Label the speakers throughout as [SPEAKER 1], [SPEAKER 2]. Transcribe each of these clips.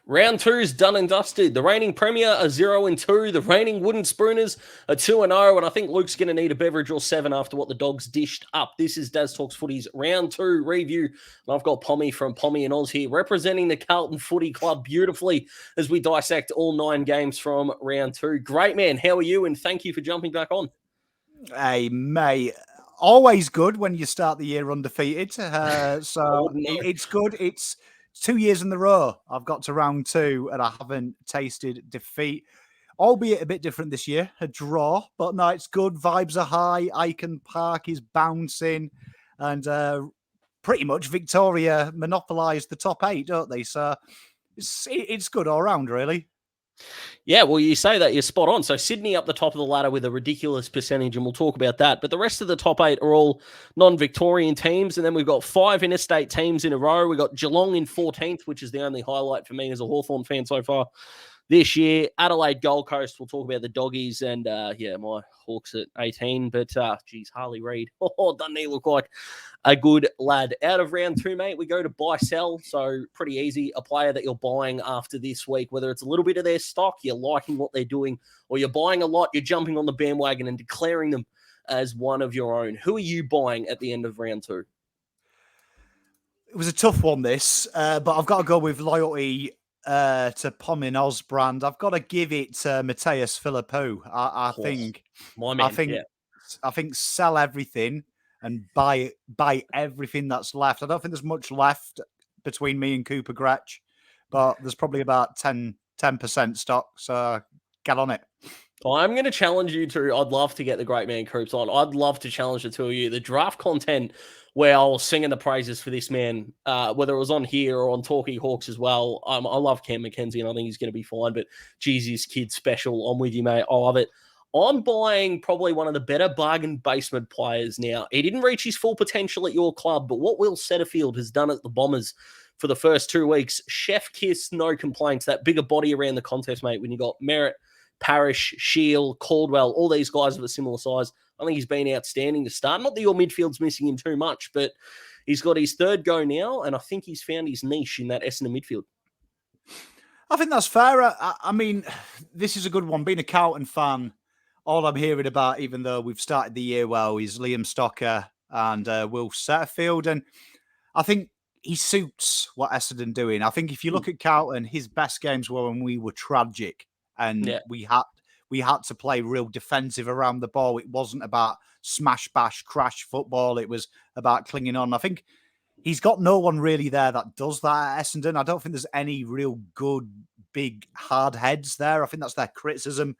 [SPEAKER 1] Round two is done and dusted. The reigning Premier are 0-2. The reigning Wooden Spooners are 2-0. And I think Luke's going to need a beverage or 7 after what the Dogs dished up. This is Daz Talks Footy's round 2 review. And I've got Pommy from PommyInOz here representing the Carlton Footy Club beautifully as we dissect all 9 games from round 2. Great, man. How are you? And thank you for jumping back on.
[SPEAKER 2] Hey, mate. Always good when you start the year undefeated. So it's good. It's 2 years in a row. I've got to round 2 and I haven't tasted defeat, albeit a bit different this year. A draw, but no, it's good. Vibes are high. Icon Park is bouncing, and pretty much Victoria monopolised the top 8, don't they? So it's good all round, really.
[SPEAKER 1] Yeah, well, you say that, you're spot on. So Sydney up the top of the ladder with a ridiculous percentage, and we'll talk about that. But the rest of the top 8 are all non-Victorian teams, and then we've got 5 interstate teams in a row. We've got Geelong in 14th, which is the only highlight for me as a Hawthorn fan so far this year. Adelaide, Gold Coast, we'll talk about the Doggies, and my Hawks at 18. But, Harley Reid, doesn't he look like a good lad? Out of round 2, mate, we go to buy-sell. So pretty easy. A player that you're buying after this week, whether it's a little bit of their stock, you're liking what they're doing, or you're buying a lot, you're jumping on the bandwagon and declaring them as one of your own. Who are you buying at the end of round 2?
[SPEAKER 2] It was a tough one, this, but I've got to go with loyalty to PommyInOz brand. I've got to give it to Mateus Philippou. I think sell everything and buy everything that's left. I don't think there's much left between me and Cooper Gretsch, but there's probably about 10% stock. So get on it.
[SPEAKER 1] I'm going to challenge you to, I'd love to get the great man Coops on. I'd love to challenge the two of you. The draft content where I was singing the praises for this man, whether it was on here or on Talking Hawks as well. I love Cam McKenzie and I think he's going to be fine, but geez, his kid's special. I'm with you, mate. I love it. I'm buying probably one of the better bargain basement players now. He didn't reach his full potential at your club, but what Will Setterfield has done at the Bombers for the first 2 weeks, chef kiss, no complaints. That bigger body around the contest, mate, when you got Merritt, Parrish, Shield, Caldwell, all these guys of a similar size. I think he's been outstanding to start. Not that your midfield's missing him too much, but he's got his 3rd go now, and I think he's found his niche in that Essendon midfield.
[SPEAKER 2] I think that's fair. I mean, this is a good one. Being a Carlton fan, all I'm hearing about, even though we've started the year well, is Liam Stocker and Will Setterfield, and I think he suits what Essendon doing. I think if you look at Carlton, his best games were when we were tragic. And we had to play real defensive around the ball. It wasn't about smash, bash, crash football. It was about clinging on. I think he's got no one really there that does that at Essendon. I don't think there's any real good, big, hard heads there. I think that's their criticism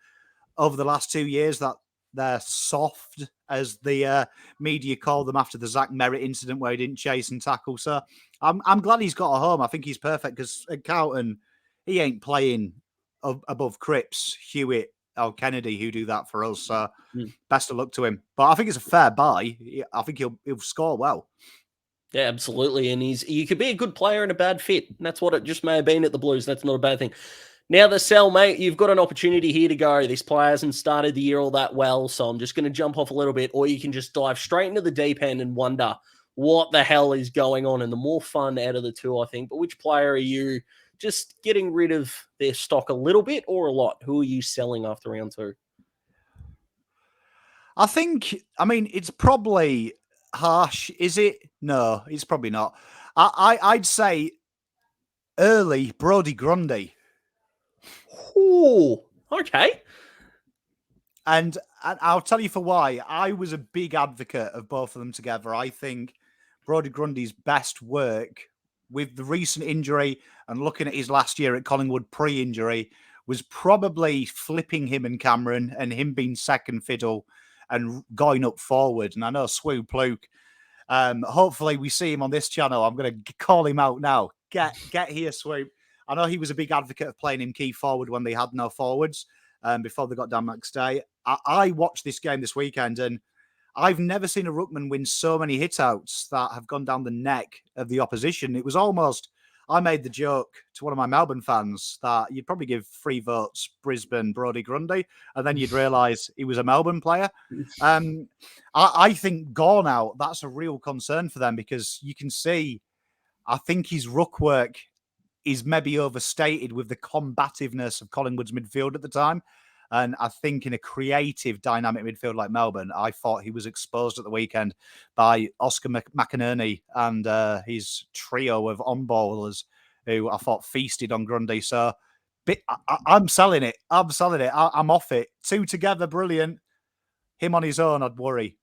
[SPEAKER 2] over the last 2 years, that they're soft, as the media called them after the Zach Merritt incident where he didn't chase and tackle. So I'm glad he's got a home. I think he's perfect because at Carlton, he ain't playing above Cripps, Hewitt, or Kennedy, who do that for us. So best of luck to him. But I think it's a fair buy. I think he'll score well.
[SPEAKER 1] Yeah, absolutely. And he could be a good player and a bad fit. And that's what it just may have been at the Blues. That's not a bad thing. Now the sell, mate, you've got an opportunity here to go. This player hasn't started the year all that well, so I'm just going to jump off a little bit, or you can just dive straight into the deep end and wonder what the hell is going on. And the more fun out of the two, I think. But which player are you just getting rid of their stock a little bit or a lot? Who are you selling after round 2?
[SPEAKER 2] I mean, it's probably harsh. Is it? No, it's probably not. I'd say early Brodie Grundy.
[SPEAKER 1] Oh, okay.
[SPEAKER 2] And I'll tell you for why. I was a big advocate of both of them together. I think Brodie Grundy's best work with the recent injury and looking at his last year at Collingwood pre-injury was probably flipping him and Cameron and him being second fiddle and going up forward. And I know Swoop Luke, hopefully we see him on this channel. I'm going to call him out now. Get here, Swoop. I know he was a big advocate of playing him key forward when they had no forwards before they got down next day. I watched this game this weekend and I've never seen a ruckman win so many hitouts that have gone down the neck of the opposition. It was almost, I made the joke to one of my Melbourne fans that you'd probably give 3 votes Brisbane Brodie Grundy, and then you'd realise he was a Melbourne player. I think gone out, that's a real concern for them because you can see, I think his ruck work is maybe overstated with the combativeness of Collingwood's midfield at the time. And I think in a creative, dynamic midfield like Melbourne, I thought he was exposed at the weekend by Oscar McInerney and his trio of on-ballers who I thought feasted on Grundy. So I'm selling it. I'm selling it. I'm off it. Two together, brilliant. Him on his own, I'd worry.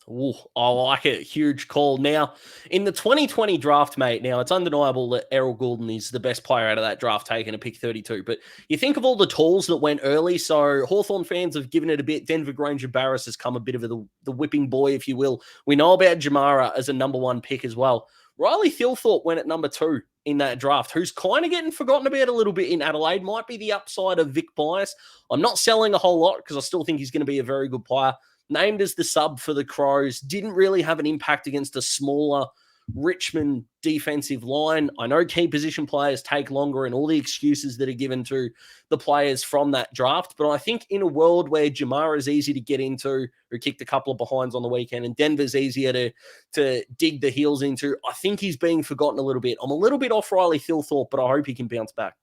[SPEAKER 1] Ooh, I like it. Huge call. Now, in the 2020 draft, mate, now it's undeniable that Errol Goulden is the best player out of that draft, taking a pick 32. But you think of all the tools that went early. So Hawthorn fans have given it a bit. Denver Granger Barris has come a bit of the whipping boy, if you will. We know about Jamara as a number one pick as well. Riley Thilthorpe went at number 2 in that draft, who's kind of getting forgotten about a little bit in Adelaide. Might be the upside of Vic Bias. I'm not selling a whole lot because I still think he's going to be a very good player. Named as the sub for the Crows, didn't really have an impact against a smaller Richmond defensive line. I know key position players take longer and all the excuses that are given to the players from that draft, but I think in a world where Jamara is easy to get into, who kicked a couple of behinds on the weekend, and Denver's easier to dig the heels into, I think he's being forgotten a little bit. I'm a little bit off Riley Thilthorpe, but I hope he can bounce back.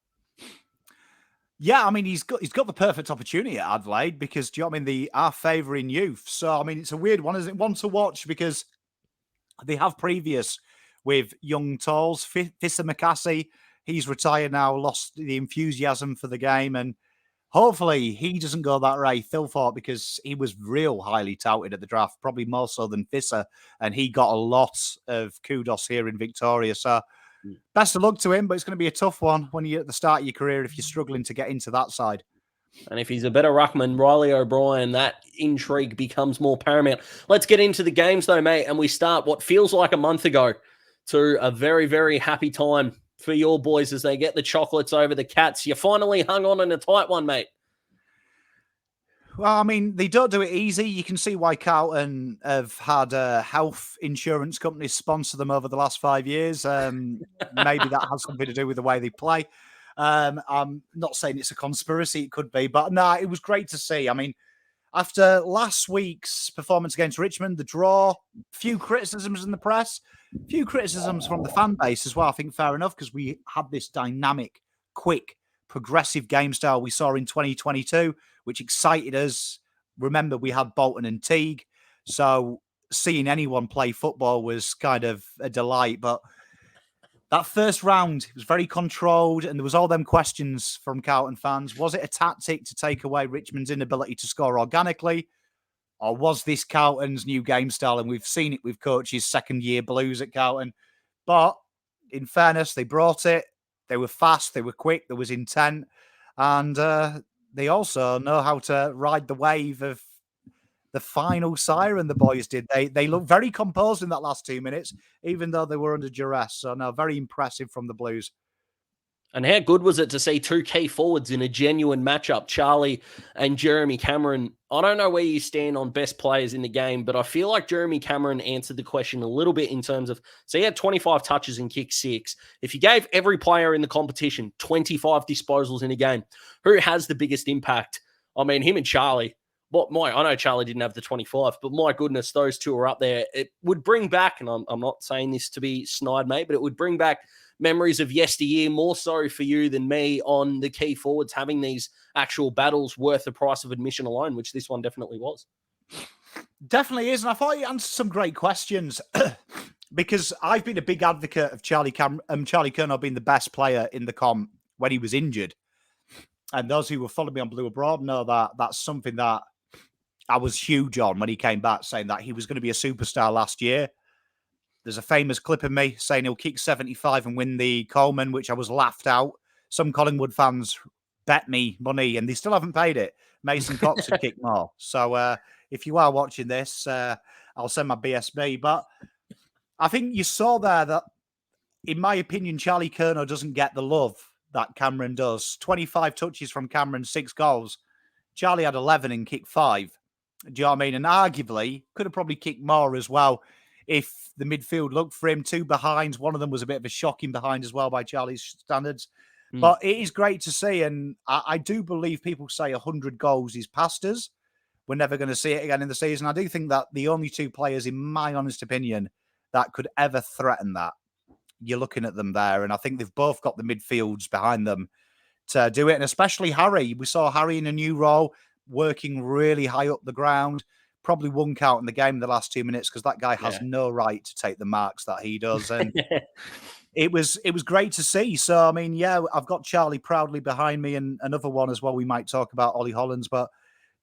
[SPEAKER 2] Yeah, I mean, he's got the perfect opportunity at Adelaide because, do you know what I mean? They are favouring youth. So, I mean, it's a weird one, isn't it? One to watch because they have previous with young talls. Fissa McCasey, he's retired now, lost the enthusiasm for the game. And hopefully he doesn't go that way, Thilthorpe, because he was real highly touted at the draft, probably more so than Fissa. And he got a lot of kudos here in Victoria. So, best of luck to him, but it's going to be a tough one when you're at the start of your career if you're struggling to get into that side.
[SPEAKER 1] And if he's a better ruckman, Riley O'Brien, that intrigue becomes more paramount. Let's get into the games though, mate, and we start what feels like a month ago to a very, very happy time for your boys as they get the chocolates over the Cats. You finally hung on in a tight one, mate.
[SPEAKER 2] Well, I mean, they don't do it easy. You can see why Carlton have had health insurance companies sponsor them over the last 5 years. Maybe that has something to do with the way they play. I'm not saying it's a conspiracy. It could be. But no, it was great to see. I mean, after last week's performance against Richmond, the draw, few criticisms in the press, few criticisms from the fan base as well. I think fair enough because we had this dynamic, quick, progressive game style we saw in 2022, which excited us. Remember, we had Bolton and Teague. So seeing anyone play football was kind of a delight. But that first round was very controlled, and there was all them questions from Carlton fans. Was it a tactic to take away Richmond's inability to score organically? Or was this Carlton's new game style? And we've seen it with coaches' second-year blues at Carlton. But in fairness, they brought it. They were fast. They were quick. There was intent. And they also know how to ride the wave of the final siren, the boys did. They looked very composed in that last 2 minutes, even though they were under duress. So, no, very impressive from the Blues.
[SPEAKER 1] And how good was it to see two key forwards in a genuine matchup, Charlie and Jeremy Cameron? I don't know where you stand on best players in the game, but I feel like Jeremy Cameron answered the question a little bit in terms of, so he had 25 touches and kicked 6. If you gave every player in the competition 25 disposals in a game, who has the biggest impact? I mean, him and Charlie. I know Charlie didn't have the 25, but my goodness, those two are up there. It would bring back, and I'm not saying this to be snide, mate, but it would bring back memories of yesteryear, more so for you than me, on the key forwards having these actual battles worth the price of admission alone, which this one definitely was.
[SPEAKER 2] Definitely is. And I thought you answered some great questions because I've been a big advocate of Charlie Curnow being the best player in the comp when he was injured. And those who have followed me on Blue Abroad know that that's something that I was huge on when he came back, saying that he was going to be a superstar last year. There's a famous clip of me saying he'll kick 75 and win the Coleman, which I was laughed out. Some Collingwood fans bet me money and they still haven't paid it. Mason Cox would kick more. So if you are watching this, I'll send my BSB. But I think you saw there that, in my opinion, Charlie Curnow doesn't get the love that Cameron does. 25 touches from Cameron, 6 goals. Charlie had 11 and kicked 5. Do you know what I mean? And arguably could have probably kicked more as well if the midfield looked for him. 2 behinds. One of them was a bit of a shocking behind as well by Charlie's standards. But it is great to see. And I do believe people say 100 goals is past us. We're never going to see it again in the season. I do think that the only 2 players, in my honest opinion, that could ever threaten that, you're looking at them there, and I think they've both got the midfields behind them to do it, and especially Harry. We saw Harry in a new role, working really high up the ground. Probably one count in the game in the last 2 minutes because that guy has no right to take the marks that he does, and it was great to see. So, I mean, yeah, I've got Charlie proudly behind me, and another one as well. We might talk about Ollie Hollands, but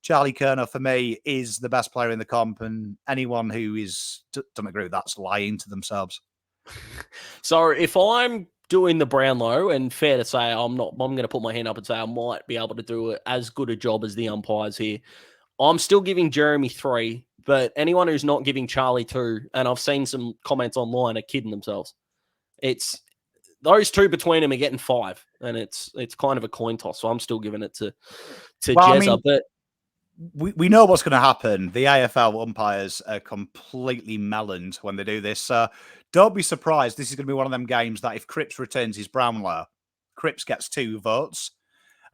[SPEAKER 2] Charlie Kerner for me is the best player in the comp, and anyone who doesn't agree with that's lying to themselves.
[SPEAKER 1] So if I'm doing the Brownlow, and fair to say I'm going to put my hand up and say I might be able to do as good a job as the umpires here. I'm still giving Jeremy 3, but anyone who's not giving Charlie 2, and I've seen some comments online, are kidding themselves. It's those two between them are getting 5, and it's kind of a coin toss. So I'm still giving it to Jezza. I mean,
[SPEAKER 2] but we know what's going to happen. The AFL umpires are completely meloned when they do this. Don't be surprised. This is going to be one of them games that if Cripps returns his Brownlow, Cripps gets 2 votes,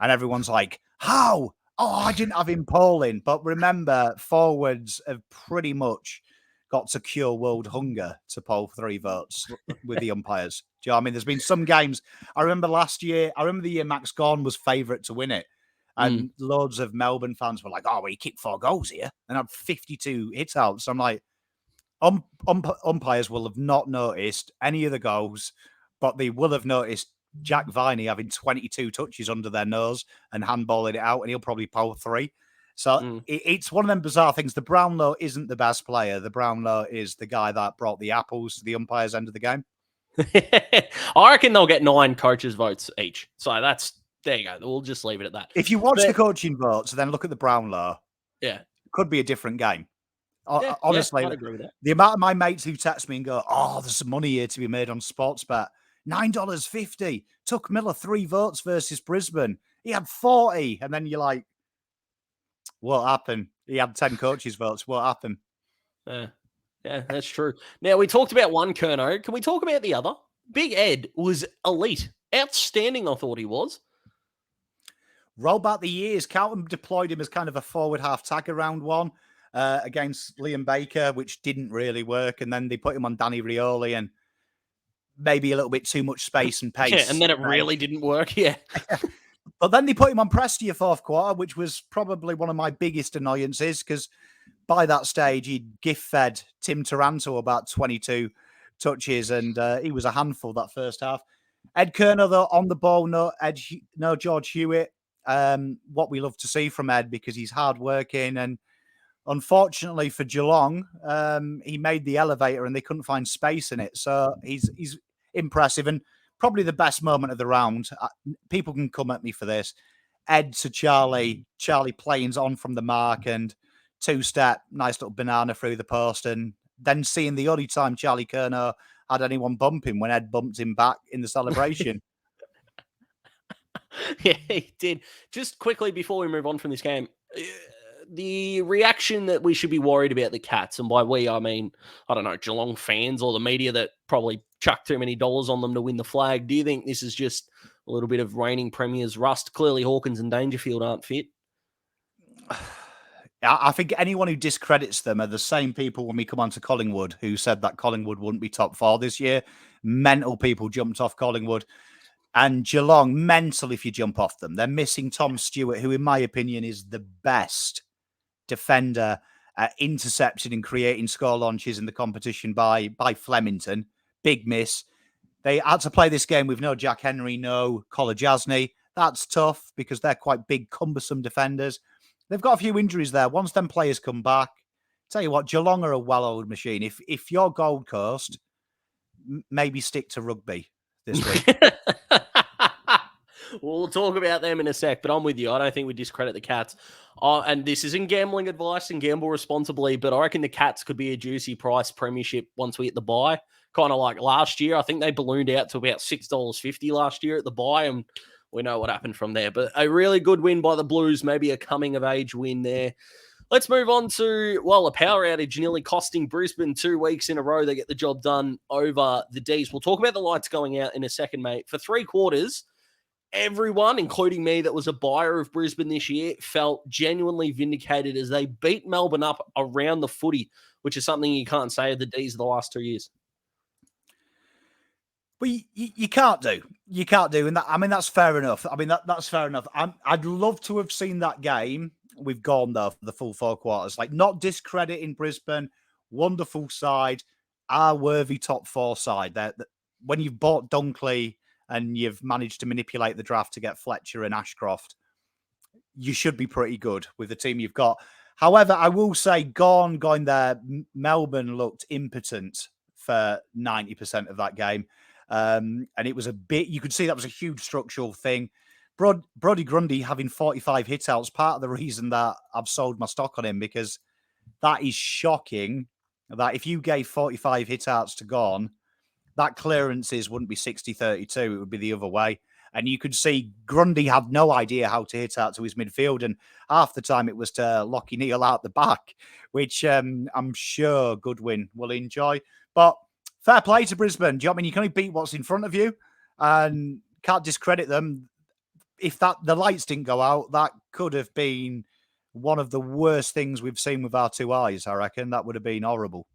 [SPEAKER 2] and everyone's like, "How? Oh, I didn't have him polling." But remember, forwards have pretty much got to cure world hunger to poll 3 votes with the umpires. Do you know what I mean? There's been some games. I remember the year Max Gawn was favourite to win it. And loads of Melbourne fans were like, "Oh, well, he kicked 4 goals here and had 52 hit outs." So I'm like, umpires will have not noticed any of the goals, but they will have noticed Jack Viney having 22 touches under their nose and handballing it out, and he'll probably poll 3. So it's one of them bizarre things. The Brownlow isn't the best player. The Brownlow is the guy that brought the apples to the umpire's end of the game.
[SPEAKER 1] I reckon they'll get 9 coaches' votes each. So there you go. We'll just leave it at that.
[SPEAKER 2] If you watch the coaching votes and then look at the Brownlow,
[SPEAKER 1] it
[SPEAKER 2] could be a different game. Honestly,
[SPEAKER 1] I'd agree with that.
[SPEAKER 2] The amount of my mates who text me and go, "Oh, there's some money here to be made on Sportsbet. $9.50. Took Miller 3 votes versus Brisbane. He had 40." And then you're like, what happened? He had 10 coaches' votes. What happened?
[SPEAKER 1] Yeah, that's true. Now, we talked about one Kerno. Can we talk about the other? Big Ed was elite. Outstanding, I thought he was.
[SPEAKER 2] Roll back the years. Carlton deployed him as kind of a forward half tagger round 1 against Liam Baker, which didn't really work. And then they put him on Danny Rioli and maybe a little bit too much space and pace.
[SPEAKER 1] Yeah, and then it really didn't work, yeah.
[SPEAKER 2] But then they put him on Prestia 4th quarter, which was probably one of my biggest annoyances because by that stage, he'd gift-fed Tim Taranto about 22 touches, and he was a handful that first half. Ed Kerner, though, on the ball, no George Hewitt. What we love to see from Ed because he's hard-working, and unfortunately for Geelong, he made the elevator and they couldn't find space in it. So he's impressive and probably the best moment of the round. People can come at me for this. Ed to Charlie playing on from the mark and 2-step, nice little banana through the post, and then seeing the only time Charlie Kerner had anyone bump him when Ed bumped him back in the celebration.
[SPEAKER 1] Yeah, he did. Just quickly before we move on from this game, the reaction that we should be worried about the Cats, and by we, I mean, I don't know, Geelong fans or the media that probably chucked too many dollars on them to win the flag. Do you think this is just a little bit of reigning premiers rust? Clearly Hawkins and Dangerfield aren't fit.
[SPEAKER 2] I think anyone who discredits them are the same people when we come on to Collingwood who said that Collingwood wouldn't be top 4 this year. Mental people jumped off Collingwood. And Geelong, mental if you jump off them. They're missing Tom Stewart, who in my opinion is the best defender at intercepting and creating score launches in the competition by Flemington. Big miss. They had to play this game with no Jack Henry, no Collar Jasny. That's tough because they're quite big, cumbersome defenders. They've got a few injuries there. Once them players come back, tell you what, Geelong are a well-oiled machine. If you're Gold Coast, maybe stick to rugby this week.
[SPEAKER 1] We'll talk about them in a sec, but I'm with you. I don't think we discredit the Cats. And this isn't gambling advice and gamble responsibly, but I reckon the Cats could be a juicy price premiership once we hit the bye. Kind of like last year. I think they ballooned out to about $6.50 last year at the bye, and we know what happened from there. But a really good win by the Blues, maybe a coming-of-age win there. Let's move on to, a power outage nearly costing Brisbane 2 weeks in a row. They get the job done over the D's. We'll talk about the lights going out in a second, mate. For 3 quarters, everyone, including me, that was a buyer of Brisbane this year, felt genuinely vindicated as they beat Melbourne up around the footy, which is something you can't say of the D's the last 2 years.
[SPEAKER 2] But you can't do. You can't do. And that, I mean, that's fair enough. I mean, that's fair enough. I'd love to have seen that game. We've gone, though, for the full 4 quarters. Like, not discrediting Brisbane. Wonderful side. Our worthy top 4 side. That when you've bought Dunkley and you've managed to manipulate the draft to get Fletcher and Ashcroft, you should be pretty good with the team you've got. However, I will say, going there, Melbourne looked impotent for 90% of that game. And it was a bit, you could see that was a huge structural thing. Brodie Grundy having 45 hitouts, part of the reason that I've sold my stock on him, because that is shocking that if you gave 45 hitouts to Gone, that clearances wouldn't be 60-32, it would be the other way. And you could see Grundy had no idea how to hit out to his midfield. And half the time it was to Lockie Neal out the back, which I'm sure Goodwin will enjoy. But fair play to Brisbane. Do you know what I mean? You can only beat what's in front of you and can't discredit them. If the lights didn't go out, that could have been one of the worst things we've seen with our 2 eyes, I reckon. That would have been horrible.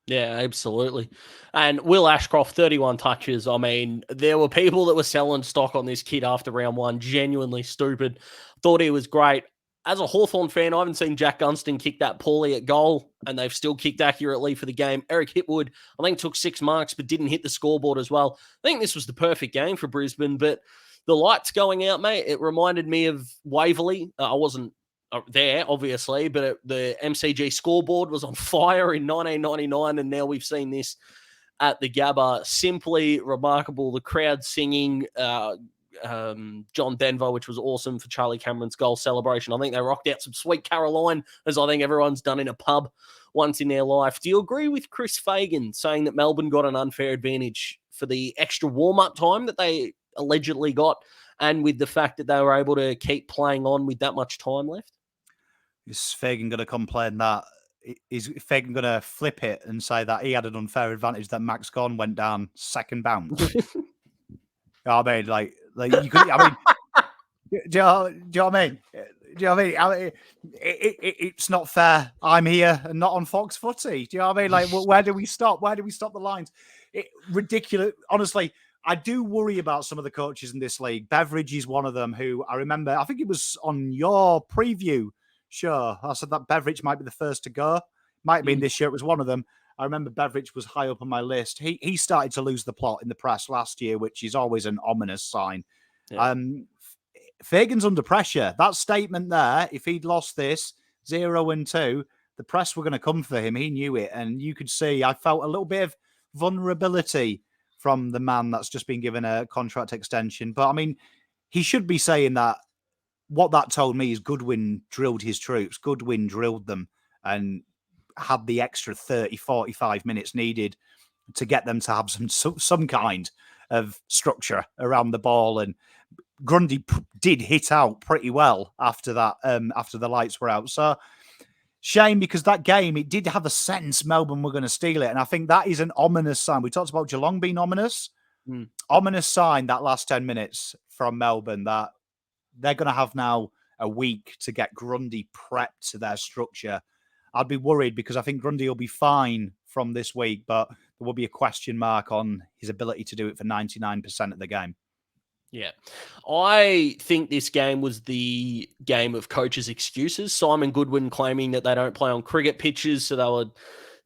[SPEAKER 1] Yeah, absolutely. And Will Ashcroft, 31 touches. I mean, there were people that were selling stock on this kid after round 1. Genuinely stupid. Thought he was great. As a Hawthorn fan, I haven't seen Jack Gunston kick that poorly at goal, and they've still kicked accurately for the game. Eric Hipwood, I think, took 6 marks, but didn't hit the scoreboard as well. I think this was the perfect game for Brisbane, but the lights going out, mate, it reminded me of Waverley. I wasn't there, obviously, but the MCG scoreboard was on fire in 1999, and now we've seen this at the Gabba. Simply remarkable. The crowd singing John Denver, which was awesome for Charlie Cameron's goal celebration. I think they rocked out some Sweet Caroline, as I think everyone's done in a pub once in their life. Do you agree with Chris Fagan saying that Melbourne got an unfair advantage for the extra warm-up time that they allegedly got, and with the fact that they were able to keep playing on with that much time left?
[SPEAKER 2] Is Fagan going to complain that? Is Fagan going to flip it and say that he had an unfair advantage that Max Gawn went down second bounce? I mean, like you could. I mean, do you know what I mean? Do you know what I mean? It's not fair. I'm here and not on Fox Footy. Do you know what I mean? Like, where do we stop? Where do we stop the lines? Ridiculous. Honestly, I do worry about some of the coaches in this league. Beveridge is one of them who I remember, I think it was on your preview. Sure. I said that Beveridge might be the first to go. Might have been this year. It was one of them. I remember Beveridge was high up on my list. He started to lose the plot in the press last year, which is always an ominous sign. Yeah. Fagan's under pressure. That statement there, if he'd lost this 0-2, the press were going to come for him. He knew it. And you could see, I felt a little bit of vulnerability from the man that's just been given a contract extension. But I mean, he should be saying that. What that told me is Goodwin drilled his troops. Goodwin drilled them and had the extra 30, 45 minutes needed to get them to have some kind of structure around the ball. And Grundy did hit out pretty well after that, after the lights were out. So shame, because that game, it did have a sense Melbourne were going to steal it. And I think that is an ominous sign. We talked about Geelong being ominous. Ominous sign, that last 10 minutes from Melbourne, that they're going to have now a week to get Grundy prepped to their structure. I'd be worried, because I think Grundy will be fine from this week, but there will be a question mark on his ability to do it for 99% of the game.
[SPEAKER 1] Yeah. I think this game was the game of coaches' excuses. Simon Goodwin claiming that they don't play on cricket pitches, so they would...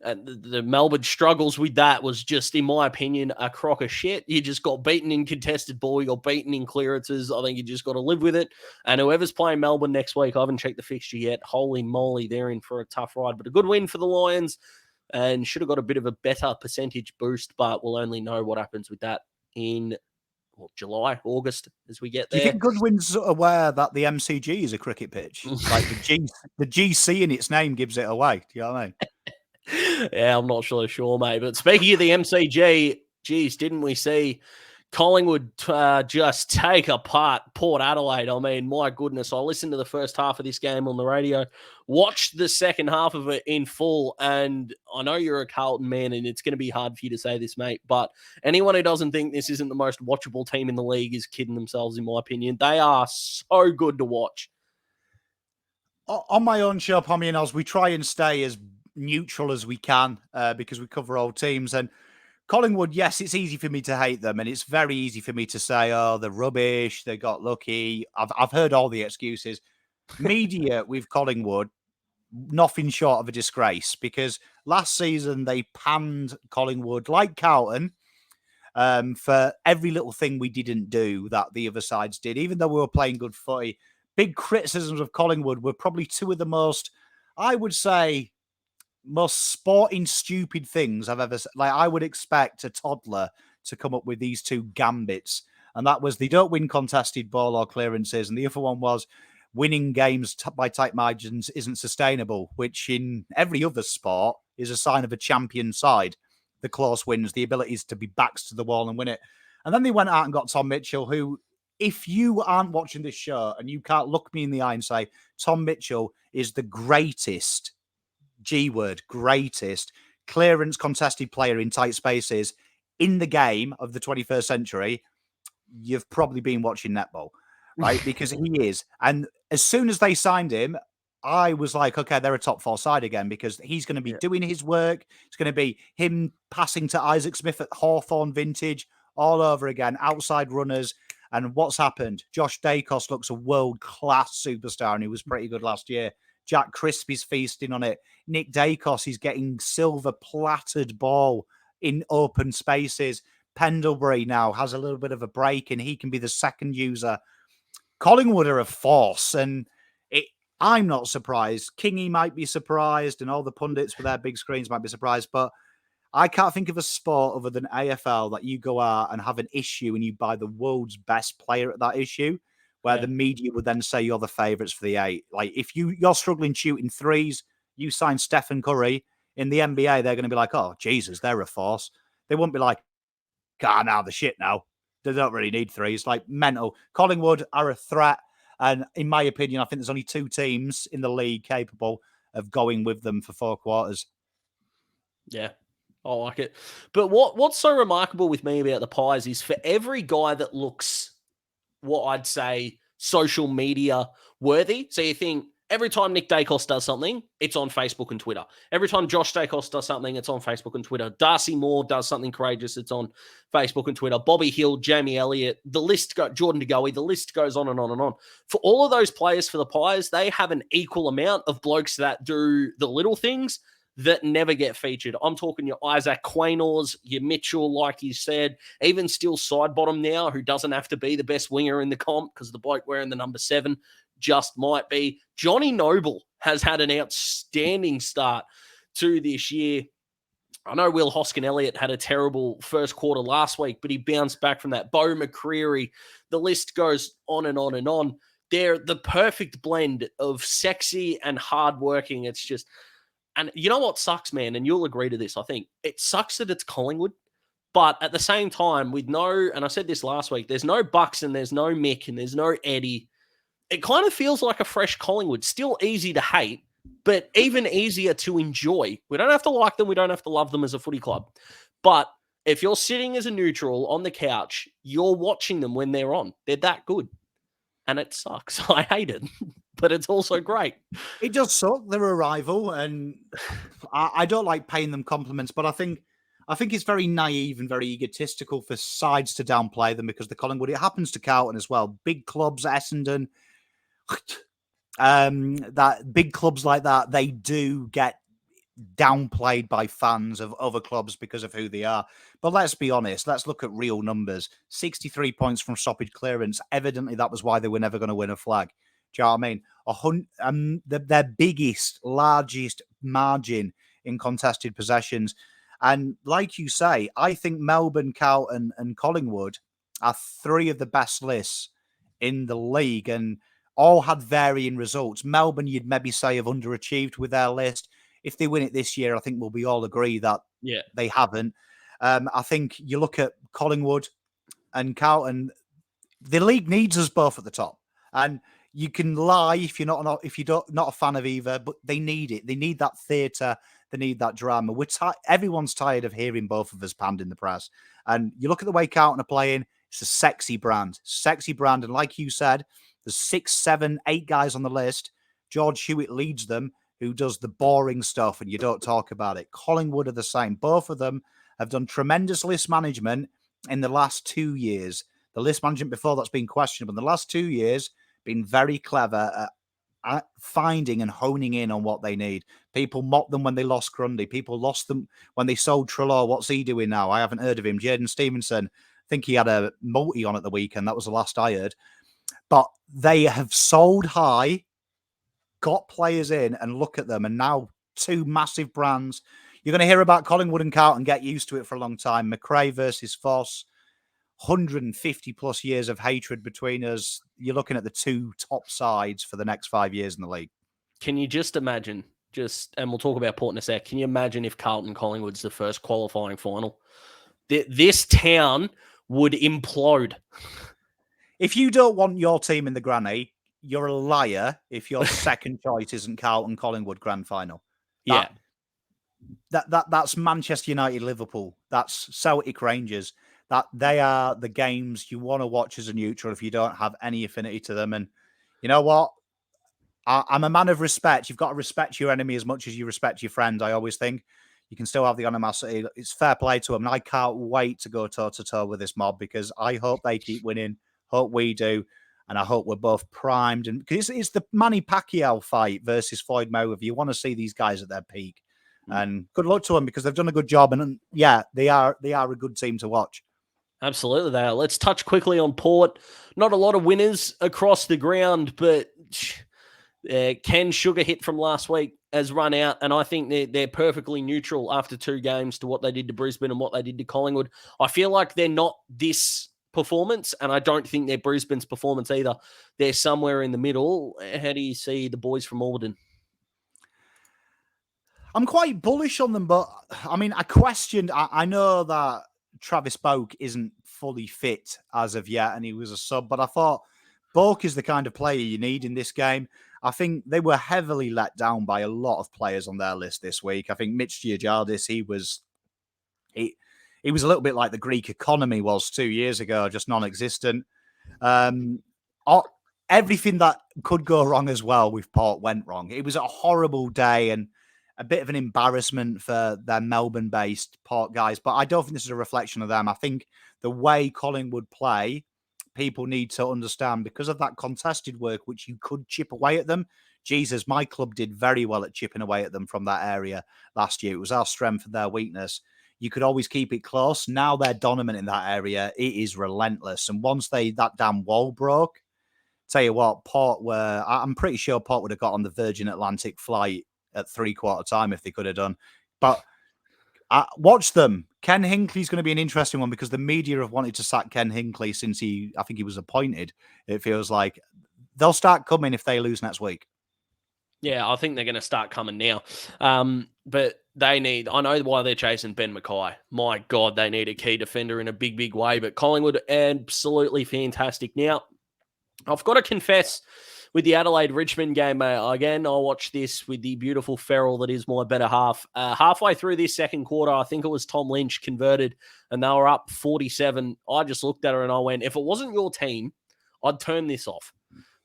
[SPEAKER 1] the Melbourne struggles with that was just, in my opinion, a crock of shit. You just got beaten in contested ball. You got beaten in clearances. I think you just got to live with it. And whoever's playing Melbourne next week, I haven't checked the fixture yet. Holy moly, they're in for a tough ride. But a good win for the Lions, and should have got a bit of a better percentage boost, but we'll only know what happens with that in July, August, as we get there.
[SPEAKER 2] Do you think Goodwin's aware that the MCG is a cricket pitch? Like the GC in its name gives it away. Do you know what I mean?
[SPEAKER 1] Yeah, I'm not sure, mate. But speaking of the MCG, geez, didn't we see Collingwood just take apart Port Adelaide? I mean, my goodness, I listened to the first half of this game on the radio, watched the second half of it in full, and I know you're a Carlton man, and it's going to be hard for you to say this, mate, but anyone who doesn't think this isn't the most watchable team in the league is kidding themselves, in my opinion. They are so good to watch.
[SPEAKER 2] On my own show, PommyInOz, we try and stay as neutral as we can because we cover all teams. And Collingwood, yes, it's easy for me to hate them, and it's very easy for me to say, oh, they're rubbish, they got lucky. I've heard all the excuses. Media with Collingwood, nothing short of a disgrace, because last season they panned Collingwood like Carlton for every little thing we didn't do that the other sides did, even though we were playing good footy. Big criticisms of Collingwood were probably two of the most, I would say, most sporting stupid things I've ever. Like, I would expect a toddler to come up with these two gambits, and that was they don't win contested ball or clearances, and the other one was winning games by tight margins isn't sustainable, which in every other sport is a sign of a champion side. The close wins, the abilities to be backs to the wall and win it. And then they went out and got Tom Mitchell, who, if you aren't watching this show and you can't look me in the eye and say Tom Mitchell is the greatest, G word, greatest clearance contested player in tight spaces in the game of the 21st century, you've probably been watching netball, right? Because he is. And as soon as they signed him, I was like, okay, they're a top four side again, because he's going to be doing his work. It's going to be him passing to Isaac Smith at Hawthorn vintage all over again, outside runners. And what's happened? Josh Dacos looks a world-class superstar, and he was pretty good last year. Jack Crispy's feasting on it. Nick Dacos is getting silver plattered ball in open spaces. Pendlebury now has a little bit of a break, and he can be the second user. Collingwood are a force, and I'm not surprised. Kingy might be surprised, and all the pundits with their big screens might be surprised, but I can't think of a sport other than AFL that you go out and have an issue and you buy the world's best player at that issue, where the media would then say you're the favourites for the 8. Like, if you're struggling shooting threes, you sign Stephen Curry. In the NBA, they're going to be like, oh, Jesus, they're a force. They won't be like, now the shit now. They don't really need threes. Like, mental. Collingwood are a threat. And in my opinion, I think there's only 2 teams in the league capable of going with them for 4 quarters.
[SPEAKER 1] Yeah, I like it. But what's so remarkable with me about the Pies is for every guy that looks, what I'd say, social media worthy. So you think every time Nick Dacos does something, it's on Facebook and Twitter. Every time Josh Dacos does something, it's on Facebook and Twitter. Darcy Moore does something courageous, it's on Facebook and Twitter. Bobby Hill, Jamie Elliott, the list Jordan De Goey, the list goes on and on and on. For all of those players for the Pies, they have an equal amount of blokes that do the little things that never get featured. I'm talking your Isaac Quaynors, your Mitchell, like you said, even still side bottom now, who doesn't have to be the best winger in the comp because the bloke wearing the number 7 just might be. Johnny Noble has had an outstanding start to this year. I know Will Hoskin-Elliott had a terrible first quarter last week, but he bounced back from that. Bo McCreary, the list goes on and on and on. They're the perfect blend of sexy and hardworking. It's just... And you know what sucks, man? And you'll agree to this, I think. It sucks that it's Collingwood. But at the same time, with no, and I said this last week, there's no Bucks and there's no Mick and there's no Eddie. It kind of feels like a fresh Collingwood. Still easy to hate, but even easier to enjoy. We don't have to like them. We don't have to love them as a footy club. But if you're sitting as a neutral on the couch, you're watching them when they're on. They're that good. And it sucks. I hate it. But it's also great.
[SPEAKER 2] It does suck. They're a rival, and I don't like paying them compliments, but I think it's very naive and very egotistical for sides to downplay them, because the Collingwood, it happens to Carlton as well. Big clubs, Essendon, that big clubs like that, they do get downplayed by fans of other clubs because of who they are. But let's be honest, let's look at real numbers. 63 points from stoppage clearance. Evidently, that was why they were never going to win a flag. Do you know what I mean? Their biggest, largest margin in contested possessions. And like you say, I think Melbourne, Carlton and Collingwood are 3 of the best lists in the league, and all had varying results. Melbourne, you'd maybe say, have underachieved with their list. If they win it this year, I think we all agree that they haven't. I think you look at Collingwood and Carlton, the league needs us both at the top. And you can lie if you're not a fan of either, but they need it. They need that theatre. They need that drama. Everyone's tired of hearing both of us panned in the press. And you look at the way Carlton are playing, it's a sexy brand. And like you said, there's 6, 7, 8 guys on the list. George Hewitt leads them, who does the boring stuff and you don't talk about it. Collingwood are the same. Both of them have done tremendous list management in the last 2 years. The list management before that's been questionable. In the last 2 years, been very clever at finding and honing in on what they need. People mocked them when they lost Grundy. People lost them when they sold Trelaw. What's he doing now? I haven't heard of him. Jaden Stevenson, I think he had a multi on at the weekend. That was the last I heard. But they have sold high, got players in, and look at them. And now 2 massive brands. You're going to hear about Collingwood and Carlton, get used to it for a long time. McRae versus Foss, 150 plus years of hatred between us. You're looking at the 2 top sides for the next 5 years in the league.
[SPEAKER 1] Can you just imagine, and we'll talk about Port in a sec, can you imagine if Carlton Collingwood's the first qualifying final? This town would implode.
[SPEAKER 2] If you don't want your team in the Granny, you're a liar if your second choice isn't Carlton Collingwood grand final. That's Manchester United, Liverpool. That's Celtic Rangers. That they are the games you want to watch as a neutral if you don't have any affinity to them. And you know what? I'm a man of respect. You've got to respect your enemy as much as you respect your friend. I always think you can still have the animosity. It's fair play to them. And I can't wait to go toe to toe with this mob because I hope they keep winning. Hope we do. And I hope we're both primed. And because it's the Manny Pacquiao fight versus Floyd Mayweather. You want to see these guys at their peak. And good luck to them because they've done a good job. And yeah, they are a good team to watch.
[SPEAKER 1] Absolutely, they are. Let's touch quickly on Port. Not a lot of winners across the ground, but Ken's sugar hit from last week has run out, and I think they're perfectly neutral after 2 games to what they did to Brisbane and what they did to Collingwood. I feel like they're not this performance, and I don't think they're Brisbane's performance either. They're somewhere in the middle. How do you see the boys from Alberton?
[SPEAKER 2] I'm quite bullish on them, but I mean, I know that Travis Boak isn't fully fit as of yet, and he was a sub, but I thought Boak is the kind of player you need in this game. I think they were heavily let down by a lot of players on their list this week. I think Mitch Giorgardis, he was a little bit like the Greek economy was 2 years ago, just non-existent. Everything that could go wrong as well with Port went wrong. It was a horrible day and a bit of an embarrassment for their Melbourne-based Port guys, but I don't think this is a reflection of them. I think the way Collingwood play, people need to understand because of that contested work, which you could chip away at them. Jesus, my club did very well at chipping away at them from that area last year. It was our strength and their weakness. You could always keep it close. Now they're dominant in that area. It is relentless. And once that damn wall broke, tell you what, I'm pretty sure Port would have got on the Virgin Atlantic flight at 3/4 time if they could have done. But watch them. Ken Hinckley's going to be an interesting one because the media have wanted to sack Ken Hinckley since I think he was appointed. It feels like they'll start coming if they lose next week.
[SPEAKER 1] Yeah, I think they're going to start coming now. But I know why they're chasing Ben Mackay. My God, they need a key defender in a big, big way. But Collingwood, absolutely fantastic. Now, I've got to confess, with the Adelaide-Richmond game, again, I watched this with the beautiful feral that is my better half. Halfway through this second quarter, I think it was Tom Lynch converted, and they were up 47. I just looked at her and I went, if it wasn't your team, I'd turn this off.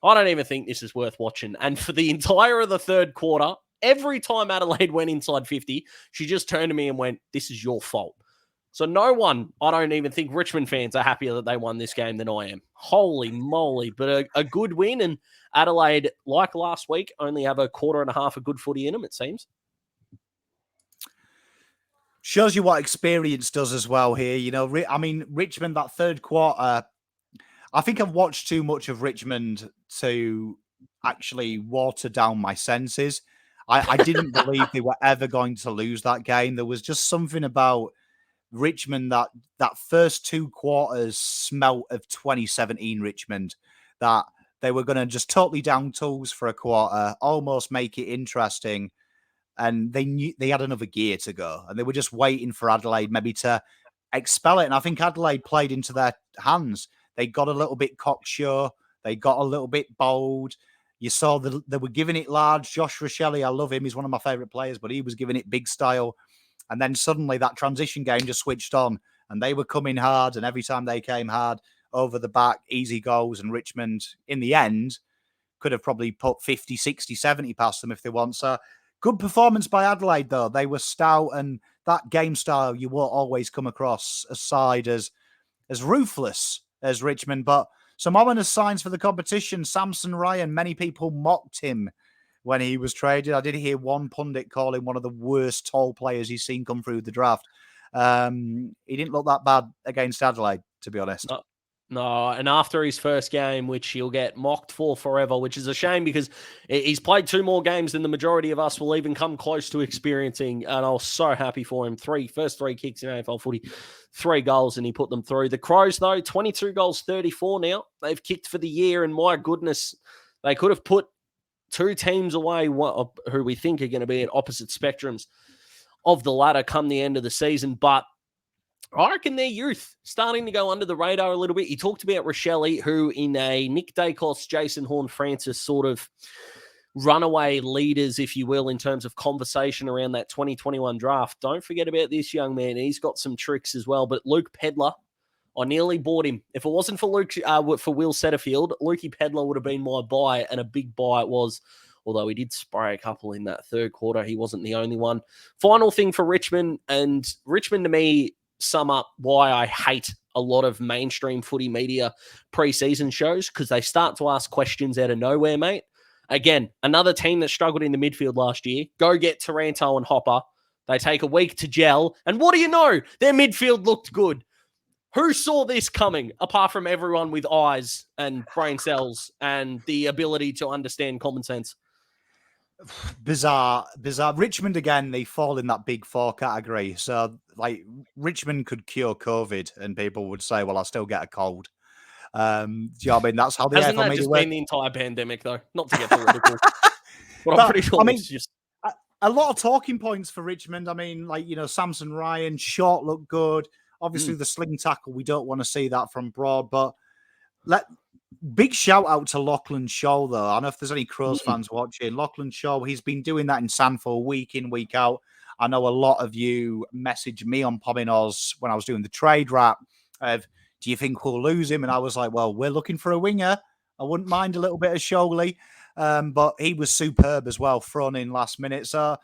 [SPEAKER 1] I don't even think this is worth watching. And for the entire of the third quarter, every time Adelaide went inside 50, she just turned to me and went, this is your fault. So I don't even think Richmond fans are happier that they won this game than I am. Holy moly. But a good win, and Adelaide, like last week, only have a quarter and a half of good footy in them, it seems.
[SPEAKER 2] Shows you what experience does as well here. You know, Richmond, that third quarter, I think I've watched too much of Richmond to actually water down my senses. I didn't believe they were ever going to lose that game. There was just something about Richmond that first 2 quarters smelt of 2017 Richmond, that they were going to just totally down tools for a quarter, almost make it interesting. And they knew they had another gear to go, and they were just waiting for Adelaide maybe to expel it. And I think Adelaide played into their hands. They got a little bit cocksure. They got a little bit bold. You saw they were giving it large. Josh Rochelle, I love him. He's one of my favourite players, but he was giving it big style. And then suddenly that transition game just switched on, and they were coming hard. And every time they came hard over the back, easy goals. And Richmond, in the end, could have probably put 50, 60, 70 past them if they want. So good performance by Adelaide, though. They were stout, and that game style, you won't always come across a side as ruthless as Richmond. But some ominous signs for the competition. Samson Ryan, many people mocked him when he was traded. I did hear one pundit call him one of the worst tall players he's seen come through the draft. He didn't look that bad against Adelaide, to be honest.
[SPEAKER 1] No, and after his first game, which he'll get mocked for forever, which is a shame because he's played 2 more games than the majority of us will even come close to experiencing, and I was so happy for him. First 3 kicks in AFL footy, 3 goals, and he put them through. The Crows, though, 22 goals, 34 now. They've kicked for the year, and my goodness, they could have put 2 teams away who we think are going to be at opposite spectrums of the ladder come the end of the season, but I reckon their youth starting to go under the radar a little bit. You talked about Rochelle, who in a Nick Dacos, Jason Horne-Francis sort of runaway leaders, if you will, in terms of conversation around that 2021 draft. Don't forget about this young man. He's got some tricks as well. But Luke Peddler, I nearly bought him. If it wasn't for for Will Setterfield, Lukey Peddler would have been my buy, and a big buy it was. Although he did spray a couple in that third quarter, he wasn't the only one. Final thing for Richmond, and Richmond to me sum up why I hate a lot of mainstream footy media preseason shows, because they start to ask questions out of nowhere, mate. Again, another team that struggled in the midfield last year. Go get Taranto and Hopper. They take a week to gel, and what do you know? Their midfield looked good. Who saw this coming, apart from everyone with eyes and brain cells and the ability to understand common sense?
[SPEAKER 2] Bizarre. Richmond, again, they fall in that big 4 category. So, like, Richmond could cure COVID, and people would say, well, I'll still get a cold. Do you know what I mean? That's how the
[SPEAKER 1] Hasn't
[SPEAKER 2] AFL
[SPEAKER 1] that
[SPEAKER 2] media
[SPEAKER 1] just
[SPEAKER 2] work.
[SPEAKER 1] been the entire pandemic, though? Not to get political. But I'm pretty sure it's just...
[SPEAKER 2] A lot of talking points for Richmond. I mean, like, Samson Ryan, short looked good. Obviously, the sling tackle, we don't want to see that from Broad, but big shout out to Lachlan Shaw, though. I don't know if there's any Crows fans watching. Lachlan Shaw, he's been doing that in Sanford week in, week out. I know a lot of you messaged me on PommyInOz when I was doing the trade wrap of, do you think we'll lose him? And I was like, well, we're looking for a winger. I wouldn't mind a little bit of Sholey. But he was superb as well, thrown in last minute. So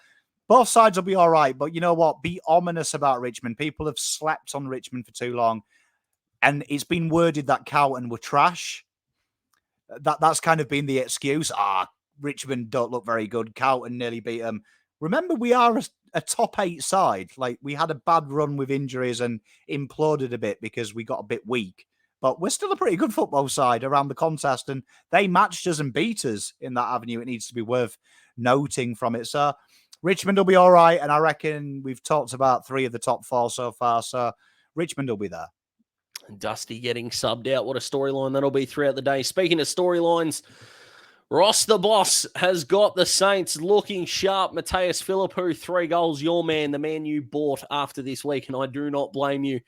[SPEAKER 2] both sides will be all right. But you know what? Be ominous about Richmond. People have slept on Richmond for too long. And it's been worded that Carlton were trash. That's kind of been the excuse. Richmond don't look very good. Carlton nearly beat them. Remember, we are a top 8 side. Like, we had a bad run with injuries and imploded a bit because we got a bit weak. But we're still a pretty good football side around the contest, and they matched us and beat us in that avenue. It needs to be worth noting from it. So Richmond will be all right, and I reckon we've talked about 3 of the top 4 so far, so Richmond will be there.
[SPEAKER 1] Dusty getting subbed out. What a storyline that'll be throughout the day. Speaking of storylines, Ross the Boss has got the Saints looking sharp. Mateus Philippou, 3 goals. Your man, the man you bought after this week, and I do not blame you.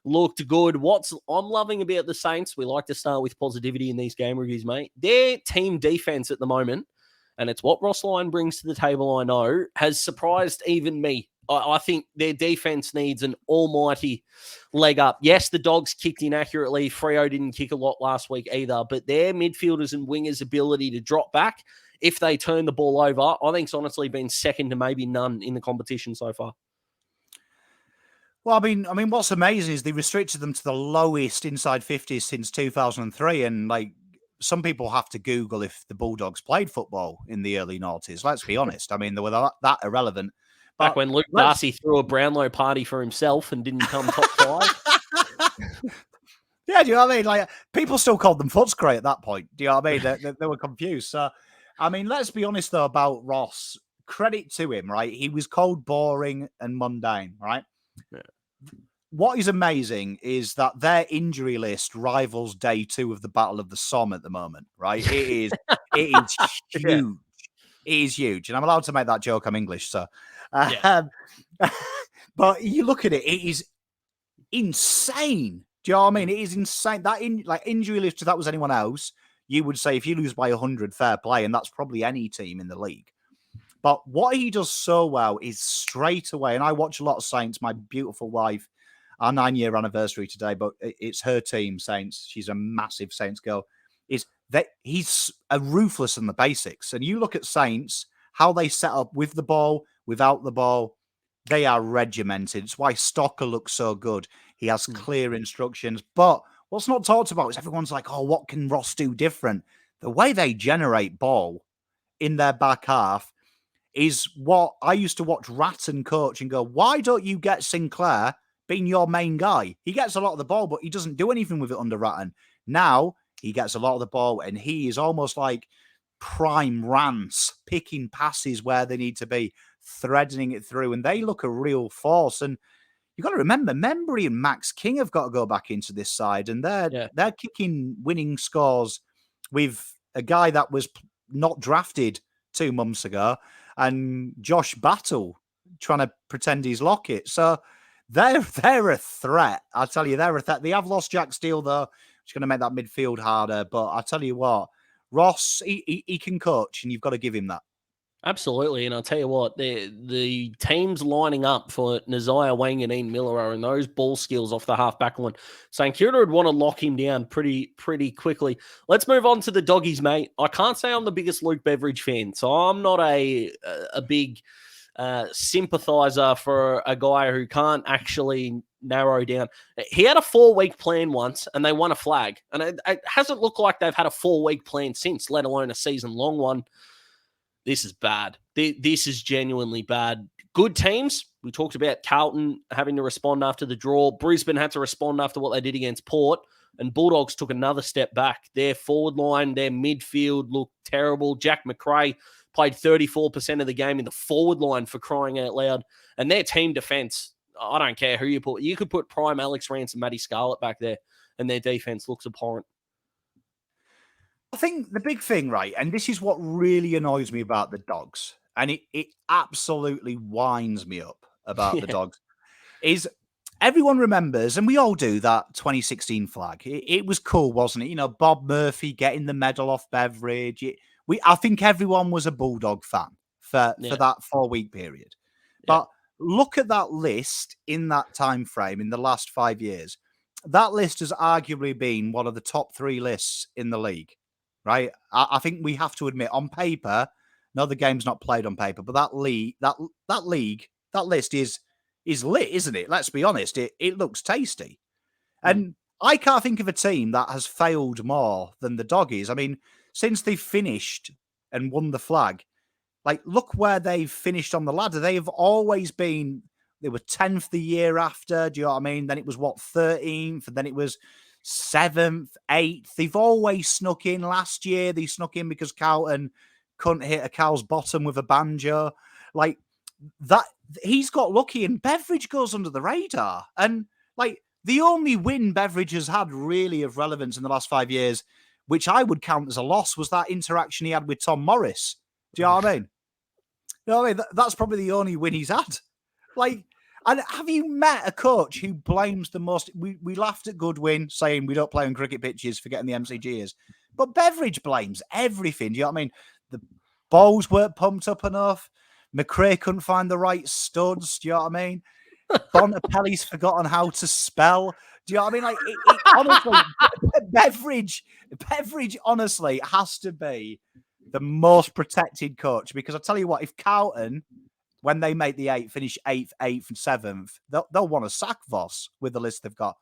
[SPEAKER 1] Looked good. What I'm loving about the Saints, we like to start with positivity in these game reviews, mate. Their team defense at the moment, and it's what Ross Lyon brings to the table, I know, has surprised even me. I think their defense needs an almighty leg up. Yes, the Dogs kicked inaccurately. Freo didn't kick a lot last week either, but their midfielders and wingers' ability to drop back if they turn the ball over, I think it's honestly been second to maybe none in the competition so far.
[SPEAKER 2] Well, I mean, what's amazing is they restricted them to the lowest inside 50s since 2003, and like, some people have to Google if the Bulldogs played football in the early noughties. Let's be honest. I mean, they were that irrelevant.
[SPEAKER 1] Back when Luke Darcy threw a Brownlow party for himself and didn't come top 5.
[SPEAKER 2] Yeah, do you know what I mean? Like, people still called them Footscray at that point. Do you know what I mean? They were confused. So, I mean, let's be honest, though, about Ross. Credit to him, right? He was cold, boring, and mundane, right?
[SPEAKER 1] Yeah.
[SPEAKER 2] What is amazing is that their injury list rivals day 2 of the Battle of the Somme at the moment, right? It is huge. Yeah. It is huge. And I'm allowed to make that joke. I'm English, so. But you look at it, it is insane. Do you know what I mean? It is insane. That injury list, if that was anyone else, you would say if you lose by 100, fair play, and that's probably any team in the league. But what he does so well is straight away, and I watch a lot of Saints, my beautiful wife, our 9-year anniversary today, but it's her team, Saints. She's a massive Saints girl. Is that he's a ruthless in the basics. And you look at Saints, how they set up with the ball, without the ball, They are regimented. It's why Stocker looks so good. He has clear instructions. But what's not talked about is everyone's like, oh, what can Ross do different? The way they generate ball in their back half is what I used to watch Ratton coach and go, why don't you get Sinclair being your main guy? He gets a lot of the ball, but he doesn't do anything with it under Ratton. Now he gets a lot of the ball and he is almost like prime Rance, picking passes where they need to be, threading it through, and they look a real force. And you've got to remember, Membry and Max King have got to go back into this side, and they're kicking winning scores with a guy that was not drafted 2 months ago, and Josh Battle trying to pretend he's Lockett. So they're a threat. I tell you, they're a threat. They have lost Jack Steele, though. It's going to make that midfield harder. But I tell you what, Ross, he can coach, and you've got to give him that.
[SPEAKER 1] Absolutely, and I'll tell you what, the teams lining up for Nazaya Wang and Ian Miller are in those ball skills off the half-back line. St Kilda would want to lock him down pretty quickly. Let's move on to the doggies, mate. I can't say I'm the biggest Luke Beveridge fan, so I'm not a big sympathizer for a guy who can't actually narrow down. He had a 4-week plan once, and they won a flag, and it hasn't looked like they've had a 4-week plan since, let alone a season-long one. This is bad. This is genuinely bad. Good teams. We talked about Carlton having to respond after the draw. Brisbane had to respond after what they did against Port. And Bulldogs took another step back. Their forward line, their midfield looked terrible. Jack McRae played 34% of the game in the forward line, for crying out loud. And their team defense, I don't care who you put. You could put prime Alex Rance and Matty Scarlett back there, and their defense looks abhorrent.
[SPEAKER 2] I think the big thing, right, and this is what really annoys me about the Dogs, and it absolutely winds me up about the Dogs, is everyone remembers, and we all do, that 2016 flag. It was cool, wasn't it? You know, Bob Murphy getting the medal off Beveridge. I think everyone was a Bulldog fan for that 4-week period. But look at that list in that time frame in the last 5 years. That list has arguably been one of the top 3 lists in the league. Right, I think we have to admit, on paper, no, the game's not played on paper, but that list is lit, isn't it? Let's be honest, it looks tasty, and I can't think of a team that has failed more than the Doggies. I mean, since they finished and won the flag, like, look where they've finished on the ladder. They have always been. They were 10th the year after. Do you know what I mean? Then it was 13th, and then it was 7th, 8th. They've always snuck in. Last year, they snuck in because Carlton couldn't hit a cow's bottom with a banjo. Like that, he's got lucky, and Beveridge goes under the radar. And like, the only win Beveridge has had really of relevance in the last 5 years, which I would count as a loss, was that interaction he had with Tom Morris. Do you know what I mean? You know what I mean? That's probably the only win he's had. Like, and have you met a coach who blames the most? We laughed at Goodwin saying we don't play on cricket pitches, forgetting the MCGs. But Beveridge blames everything. Do you know what I mean? The balls weren't pumped up enough. McRae couldn't find the right studs. Do you know what I mean? Bontempelli's forgotten how to spell. Do you know what I mean? Like, honestly, Beveridge honestly has to be the most protected coach, because I tell you what, if Carlton, when they make the 8th, finish 8th, and 7th, they'll want to sack Voss with the list they've got.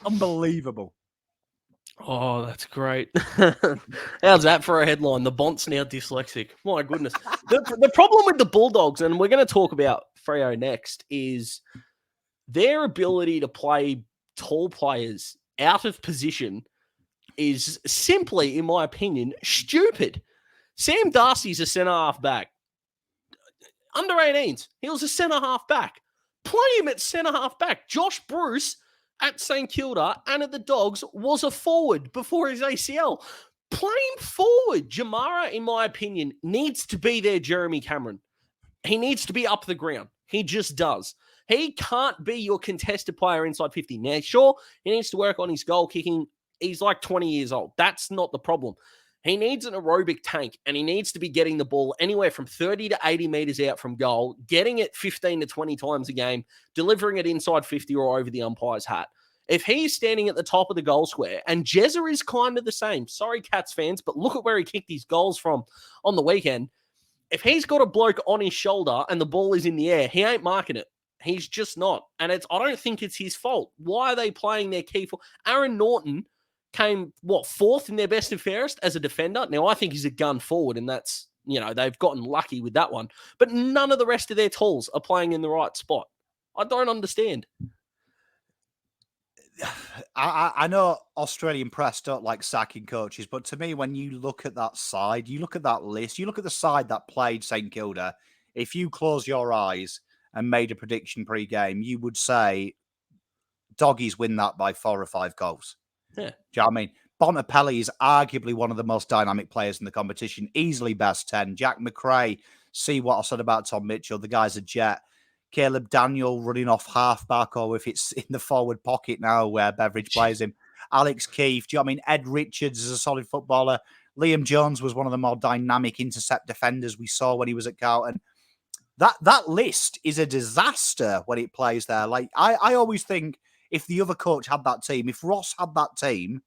[SPEAKER 2] Unbelievable.
[SPEAKER 1] Oh, that's great. How's that for a headline? The Bont's now dyslexic. My goodness. The problem with the Bulldogs, and we're going to talk about Freo next, is their ability to play tall players out of position is simply, in my opinion, stupid. Sam Darcy's a centre-half back. Under 18s, he was a centre-half back. Play him at centre-half back. Josh Bruce at St Kilda and at the Dogs was a forward before his ACL. Play him forward. Jamara, in my opinion, needs to be their Jeremy Cameron. He needs to be up the ground. He just does. He can't be your contested player inside 50. Now, sure, he needs to work on his goal kicking. He's like 20 years old. That's not the problem. He needs an aerobic tank, and he needs to be getting the ball anywhere from 30 to 80 meters out from goal, getting it 15 to 20 times a game, delivering it inside 50 or over the umpire's hat. If he's standing at the top of the goal square, and Jezza is kind of the same. Sorry, Cats fans, but look at where he kicked his goals from on the weekend. if he's got a bloke on his shoulder and the ball is in the air, he ain't marking it. He's just not. And I don't think it's his fault. Why are they playing their key for? Aaron Norton came, fourth in their best and fairest as a defender? Now, I think he's a gun forward, and that's, they've gotten lucky with that one. But none of the rest of their tools are playing in the right spot. I don't understand.
[SPEAKER 2] I know Australian press don't like sacking coaches, but to me, when you look at that side, you look at that list, you look at the side that played St Kilda, if you close your eyes and made a prediction pre-game, you would say Doggies win that by 4 or 5 goals.
[SPEAKER 1] Yeah.
[SPEAKER 2] Do you know what I mean? Bontempelli is arguably one of the most dynamic players in the competition, easily best 10. Jack McRae, see what I said about Tom Mitchell, the guy's a jet. Caleb Daniel running off halfback, or if it's in the forward pocket now where Beveridge plays him. Alex Keefe, do you know what I mean? Ed Richards is a solid footballer. Liam Jones was one of the more dynamic intercept defenders we saw when he was at Carlton. That list is a disaster when it plays there. Like, I always think if the other coach had that team, if Ross had that team,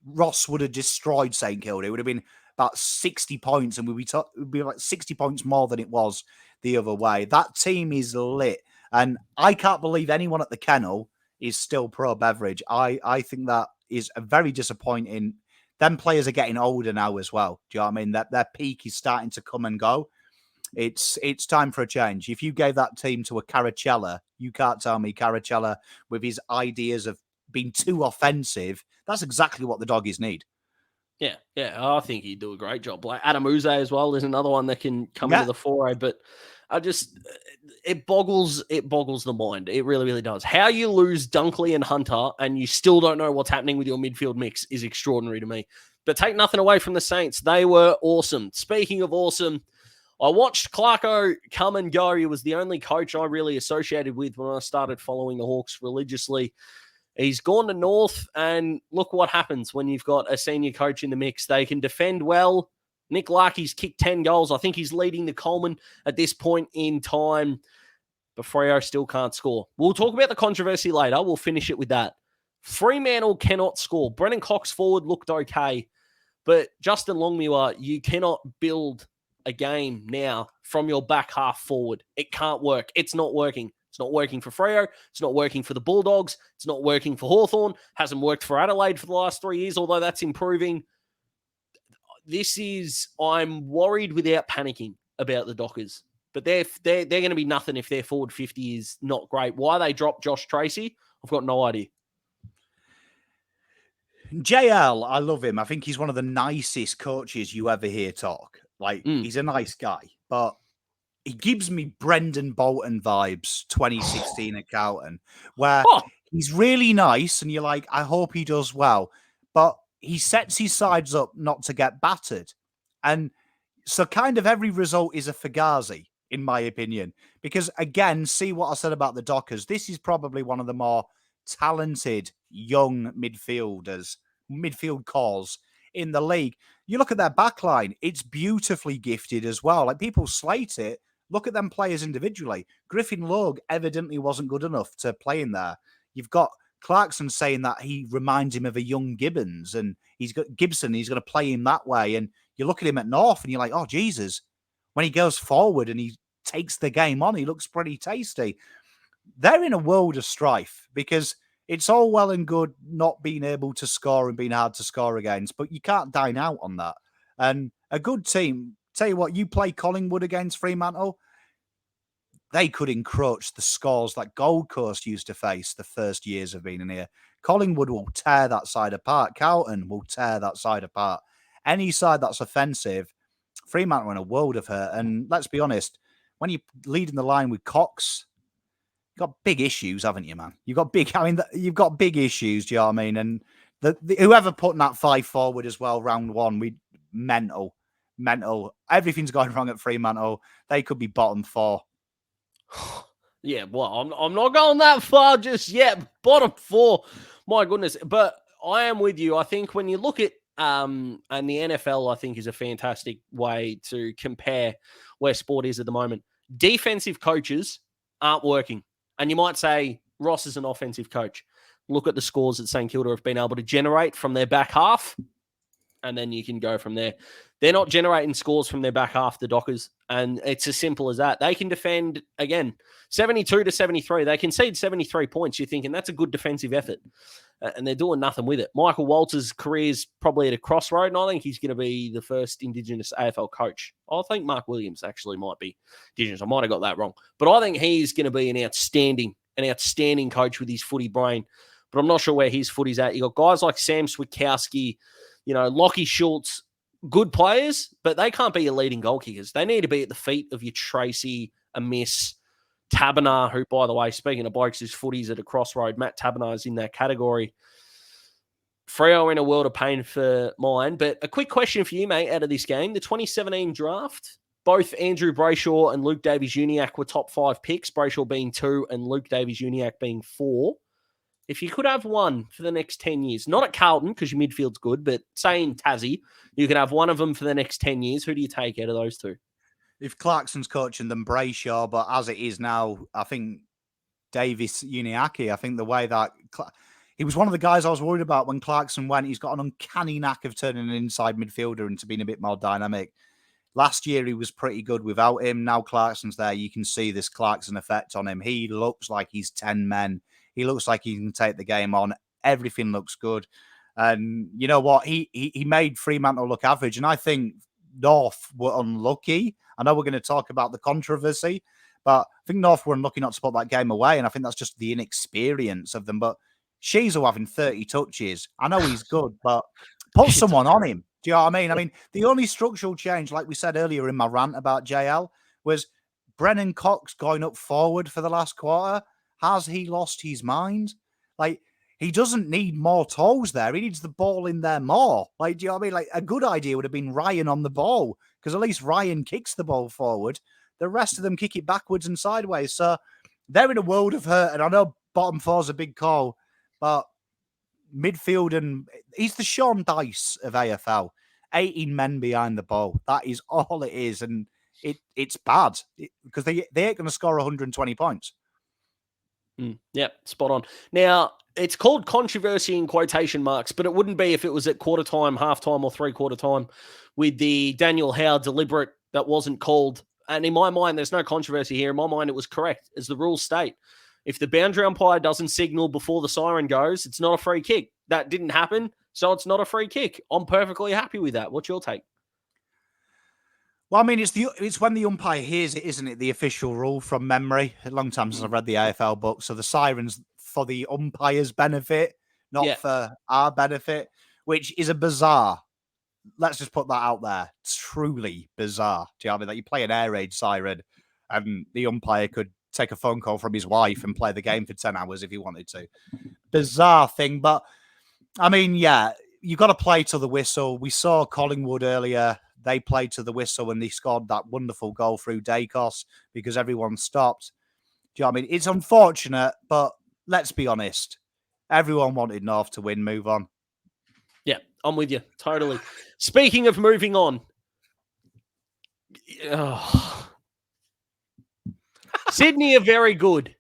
[SPEAKER 2] Ross would have destroyed St Kilda. It would have been about 60 points, and it would be like 60 points more than it was the other way. That team is lit, and I can't believe anyone at the kennel is still pro Beveridge. I think that is a very disappointing. Them players are getting older now as well. Do you know what I mean? That their peak is starting to come and go. It's time for a change. If you gave that team to a Caracella, you can't tell me Caracella with his ideas of being too offensive. That's exactly what the Doggies need.
[SPEAKER 1] Yeah, I think he'd do a great job. Like Adam Uze as well. There's another one that can come into the foray, but it boggles the mind. It really, really does. How you lose Dunkley and Hunter and you still don't know what's happening with your midfield mix is extraordinary to me. But take nothing away from the Saints. They were awesome. Speaking of awesome, I watched Clarko come and go. He was the only coach I really associated with when I started following the Hawks religiously. He's gone to North, and look what happens when you've got a senior coach in the mix. They can defend well. Nick Larkey's kicked 10 goals. I think he's leading the Coleman at this point in time, but Freo still can't score. We'll talk about the controversy later. We'll finish it with that. Fremantle cannot score. Brennan Cox forward looked okay, but Justin Longmuir, you cannot build a game now from your back half forward. It can't work. It's not working. It's not working for Freo. It's not working for the Bulldogs. It's not working for Hawthorn. Hasn't worked for Adelaide for the last 3 years, although that's improving. I'm worried without panicking about the Dockers, but they're going to be nothing if their forward 50 is not great. Why they dropped Josh Tracy, I've got no idea.
[SPEAKER 2] JL, I love him. I think he's one of the nicest coaches you ever hear talk. Like, he's a nice guy, but he gives me Brendan Bolton vibes, 2016 at Carlton, where he's really nice and you're like, I hope he does well. But he sets his sides up not to get battered. And so kind of every result is a Fugazi, in my opinion. Because again, see what I said about the Dockers. This is probably one of the more talented young midfield cores in the league. You look at their backline, it's beautifully gifted as well. Like, people slate it. Look at them players individually. Griffin Logue evidently wasn't good enough to play in there. You've got Clarkson saying that he reminds him of a young Gibbons, and he's got Gibson, he's going to play him that way. And you look at him at North and you're like, oh, Jesus. When he goes forward and he takes the game on, he looks pretty tasty. They're in a world of strife because it's all well and good not being able to score and being hard to score against, but you can't dine out on that. And a good team, tell you what, you play Collingwood against Fremantle, they could encroach the scores that Gold Coast used to face the first years of being in here. Collingwood will tear that side apart. Carlton will tear that side apart. Any side that's offensive, Fremantle are in a world of hurt. And let's be honest, when you're leading the line with Cox, you've got big issues, haven't you, man? You've got big issues, do you know what I mean? And whoever putting that 5 forward as well, round one, mental. Everything's going wrong at Fremantle. They could be bottom 4.
[SPEAKER 1] Yeah, well, I'm not going that far just yet. Bottom 4, my goodness. But I am with you. I think when you look at and the NFL, I think, is a fantastic way to compare where sport is at the moment. Defensive coaches aren't working. And you might say Ross is an offensive coach. Look at the scores that St Kilda have been able to generate from their back half. and then you can go from there. They're not generating scores from their back half, the Dockers, and it's as simple as that. They can defend, again, 72 to 73. They concede 73 points. You're thinking that's a good defensive effort, and they're doing nothing with it. Michael Walters' career is probably at a crossroad, and I think he's going to be the first Indigenous AFL coach. I think Mark Williams actually might be Indigenous. I might have got that wrong, but I think he's going to be an outstanding coach with his footy brain. But I'm not sure where his footy's at. You got guys like Sam Switkowski, Lockie Schultz, good players, but they can't be your leading goal kickers. They need to be at the feet of your Tracy, Amiss, Tabernar, who, by the way, speaking of blokes whose footy's at a crossroad, Matt Tabernar is in that category. Freo in a world of pain for mine. But a quick question for you, mate, out of this game. The 2017 draft, both Andrew Brayshaw and Luke Davies-Uniacke were top 5 picks, Brayshaw being 2 and Luke Davies-Uniacke being 4. If you could have one for the next 10 years, not at Carlton because your midfield's good, but say in Tassie, you could have one of them for the next 10 years. Who do you take out of those two?
[SPEAKER 2] If Clarkson's coaching them, Brayshaw, but as it is now, I think Davies-Uniacke, I think the way that he was one of the guys I was worried about when Clarkson went. He's got an uncanny knack of turning an inside midfielder into being a bit more dynamic. Last year, he was pretty good without him. Now Clarkson's there. You can see this Clarkson effect on him. He looks like he's 10 men. He looks like he can take the game on. Everything looks good. And you know what? He made Fremantle look average. And I think North were unlucky. I know we're going to talk about the controversy, but I think North were unlucky not to put that game away. And I think that's just the inexperience of them. But Sheezel having 30 touches. I know he's good, but put someone on him. Do you know what I mean? I mean, the only structural change, like we said earlier in my rant about JL, was Brennan Cox going up forward for the last quarter. Has he lost his mind? Like, he doesn't need more toes there. He needs the ball in there more. Like, do you know what I mean? Like, a good idea would have been Ryan on the ball, because at least Ryan kicks the ball forward. The rest of them kick it backwards and sideways. So they're in a world of hurt. And I know bottom four's a big call, but midfield, and he's the Sean Dice of AFL. 18 men behind the ball. That is all it is. And it's bad because they ain't going to score 120 points.
[SPEAKER 1] Yep, spot on. Now, it's called controversy in quotation marks, but it wouldn't be if it was at quarter time, half time, or 3/4 time with the Daniel Howe deliberate that wasn't called. And in my mind, there's no controversy here. In my mind, it was correct, as the rules state. If the boundary umpire doesn't signal before the siren goes, it's not a free kick. That didn't happen, so it's not a free kick. I'm perfectly happy with that. What's your take?
[SPEAKER 2] Well, I mean, it's when the umpire hears it, isn't it? The official rule from memory. A long time since I've read the AFL book. So the siren's for the umpire's benefit, not for our benefit, which is a bizarre. Let's just put that out there. Truly bizarre. Do you know what I mean? Like, you play an air raid siren and the umpire could take a phone call from his wife and play the game for 10 hours if he wanted to. Bizarre thing. But, I mean, yeah, you've got to play to the whistle. We saw Collingwood earlier. They played to the whistle and they scored that wonderful goal through Dacos because everyone stopped. Do you know what I mean? It's unfortunate, but let's be honest. Everyone wanted North to win. Move on.
[SPEAKER 1] Yeah, I'm with you. Totally. Speaking of moving on. Sydney are very good.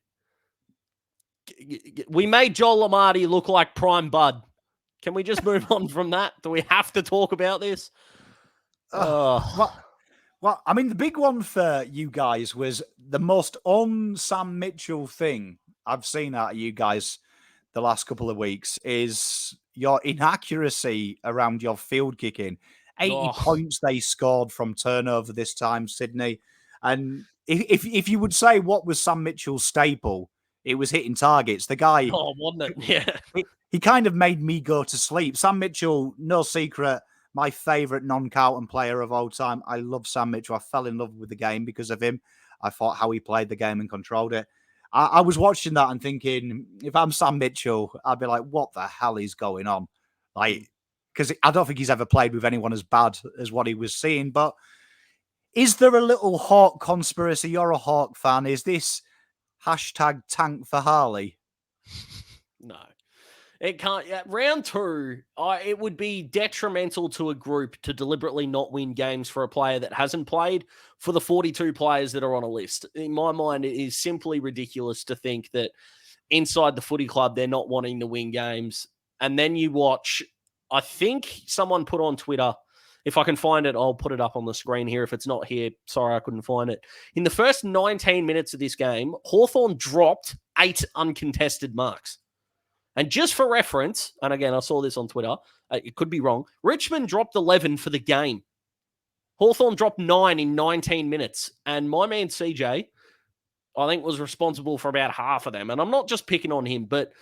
[SPEAKER 1] We made Joel Amartey look like prime Bud. Can we just move on from that? Do we have to talk about this?
[SPEAKER 2] Well, I mean, the big one for you guys was the most Sam Mitchell thing I've seen out of you guys the last couple of weeks is your inaccuracy around your field kicking. 80 points they scored from turnover this time, Sydney. And if you would say what was Sam Mitchell's staple, it was hitting targets. The guy...
[SPEAKER 1] Oh, wasn't it? Yeah.
[SPEAKER 2] He kind of made me go to sleep. Sam Mitchell, no secret, my favourite non-Carlton player of all time. I love Sam Mitchell. I fell in love with the game because of him. I thought how he played the game and controlled it. I was watching that and thinking, if I'm Sam Mitchell, I'd be like, what the hell is going on? Like, because I don't think he's ever played with anyone as bad as what he was seeing. But is there a little Hawk conspiracy? You're a Hawk fan. Is this hashtag tank for Harley?
[SPEAKER 1] No. It can't. Round 2, it would be detrimental to a group to deliberately not win games for a player that hasn't played for the 42 players that are on a list. In my mind, it is simply ridiculous to think that inside the footy club, they're not wanting to win games. And then you watch I think someone put on Twitter, if I can find it, I'll put it up on the screen here. If it's not here, sorry, I couldn't find it. In the first 19 minutes of this game, Hawthorn dropped 8 uncontested marks. And just for reference, and again, I saw this on Twitter, it could be wrong, Richmond dropped 11 for the game. Hawthorn dropped 9 in 19 minutes. And my man CJ, I think, was responsible for about half of them. And I'm not just picking on him, but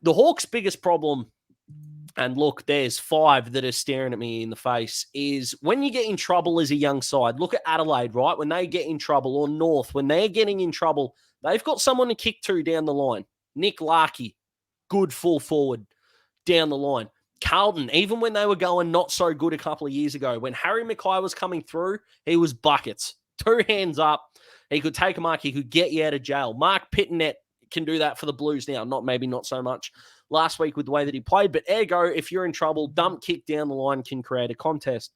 [SPEAKER 1] the Hawks' biggest problem, and look, there's 5 that are staring at me in the face, is when you get in trouble as a young side, look at Adelaide, right? When they get in trouble, or North, when they're getting in trouble, they've got someone to kick to down the line. Nick Larkey, good full forward down the line. Carlton, even when they were going not so good a couple of years ago, when Harry Mackay was coming through, he was buckets. 2 hands up. He could take a mark. He could get you out of jail. Mark Pittonet can do that for the Blues now. Not so much last week with the way that he played. But ergo, if you're in trouble, dump kick down the line can create a contest.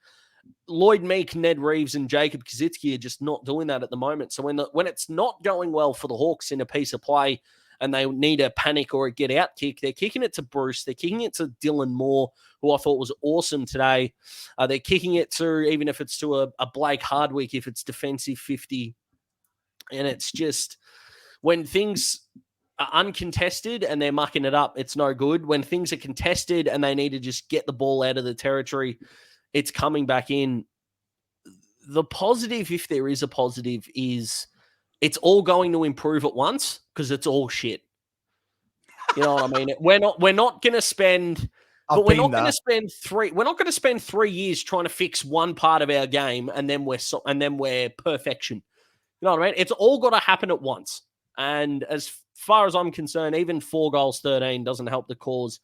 [SPEAKER 1] Lloyd Meek, Ned Reeves, and Jacob Kazitsky are just not doing that at the moment. So when it's not going well for the Hawks in a piece of play, and they need a panic or a get-out kick, they're kicking it to Bruce. They're kicking it to Dylan Moore, who I thought was awesome today. They're kicking it to, even if it's to a Blake Hardwick, if it's defensive 50. And it's just, when things are uncontested and they're mucking it up, it's no good. When things are contested and they need to just get the ball out of the territory, it's coming back in. The positive, if there is a positive, is it's all going to improve at once because it's all shit. You know what I mean? We're not going to spend, but we're not going to spend 3. We're not going to spend 3 years trying to fix one part of our game and then we're perfection. You know what I mean? It's all got to happen at once. And as far as I'm concerned, even 4 goals 13 doesn't help the cause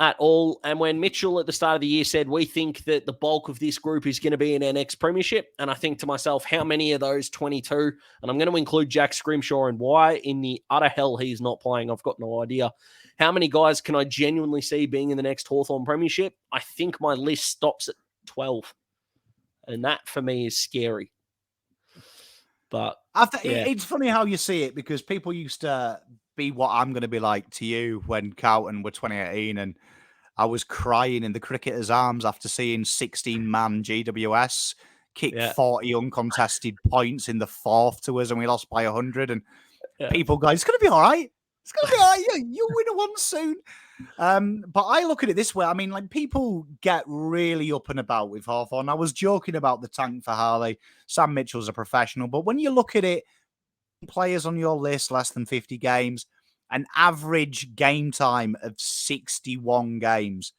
[SPEAKER 1] at all. And when Mitchell at the start of the year said, we think that the bulk of this group is going to be in our next premiership, and I think to myself, how many of those 22, and I'm going to include Jack Scrimshaw, and why in the utter hell he's not playing, I've got no idea. How many guys can I genuinely see being in the next Hawthorn premiership? I think my list stops at 12. And that for me is scary. But
[SPEAKER 2] it's funny how you see it, because people used to be what I'm going to be like to you when Carlton were 2018, and I was crying in the cricketers' arms after seeing 16-man GWS kick 40 uncontested points in the 4th to us, and we lost by 100. And people go, it's going to be all right. It's going to be all right. You'll win a one soon. But I look at it this way. I mean, like, people get really up and about with Hawthorn. I was joking about the tank for Harley. Sam Mitchell's a professional. But when you look at it, players on your list, less than 50 games, an average game time of 61 games,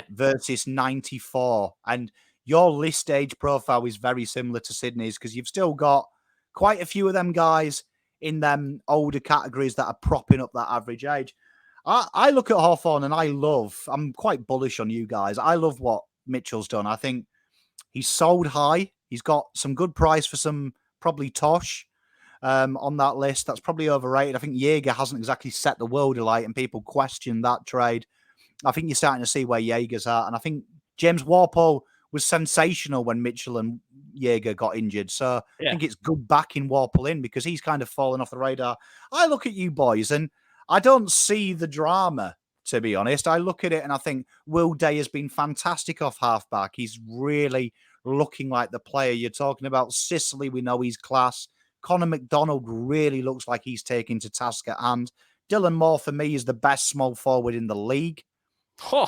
[SPEAKER 2] versus 94. And your list age profile is very similar to Sydney's, because you've still got quite a few of them guys in them older categories that are propping up that average age. I look at Hawthorn and I'm quite bullish on you guys. I love what Mitchell's done. I think he's sold high. He's got some good price for some, probably Tosh on that list. That's probably overrated. I think Jaeger hasn't exactly set the world alight, and people question that trade. I think you're starting to see where Jaeger's at. And I think James Warple was sensational when Mitchell and Jaeger got injured. So I think it's good backing Warple in, because he's kind of fallen off the radar. I look at you boys and I don't see the drama, to be honest. I look at it and I think Will Day has been fantastic off halfback. He's really looking like the player you're talking about. Sicily, we know he's class. Connor McDonald really looks like he's taking to task at hand. Dylan Moore, for me, is the best small forward in the league.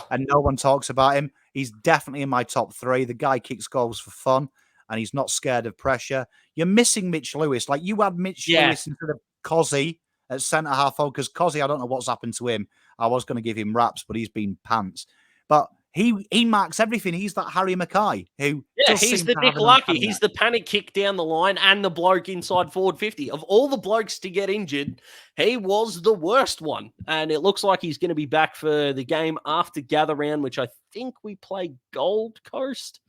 [SPEAKER 2] And no one talks about him. He's definitely in my top 3. The guy kicks goals for fun, and he's not scared of pressure. You're missing Mitch Lewis. Like, you had Mitch Lewis instead of Cozzy at centre-half, because Cozzy, I don't know what's happened to him. I was going to give him raps, but he's been pants. But he marks everything. He's that Harry Mackay who
[SPEAKER 1] he's the Nick Lucky. He's the panic kick down the line and the bloke inside forward 50. Of all the blokes to get injured, he was the worst one. And it looks like he's going to be back for the game after gather round, which I think we play Gold Coast,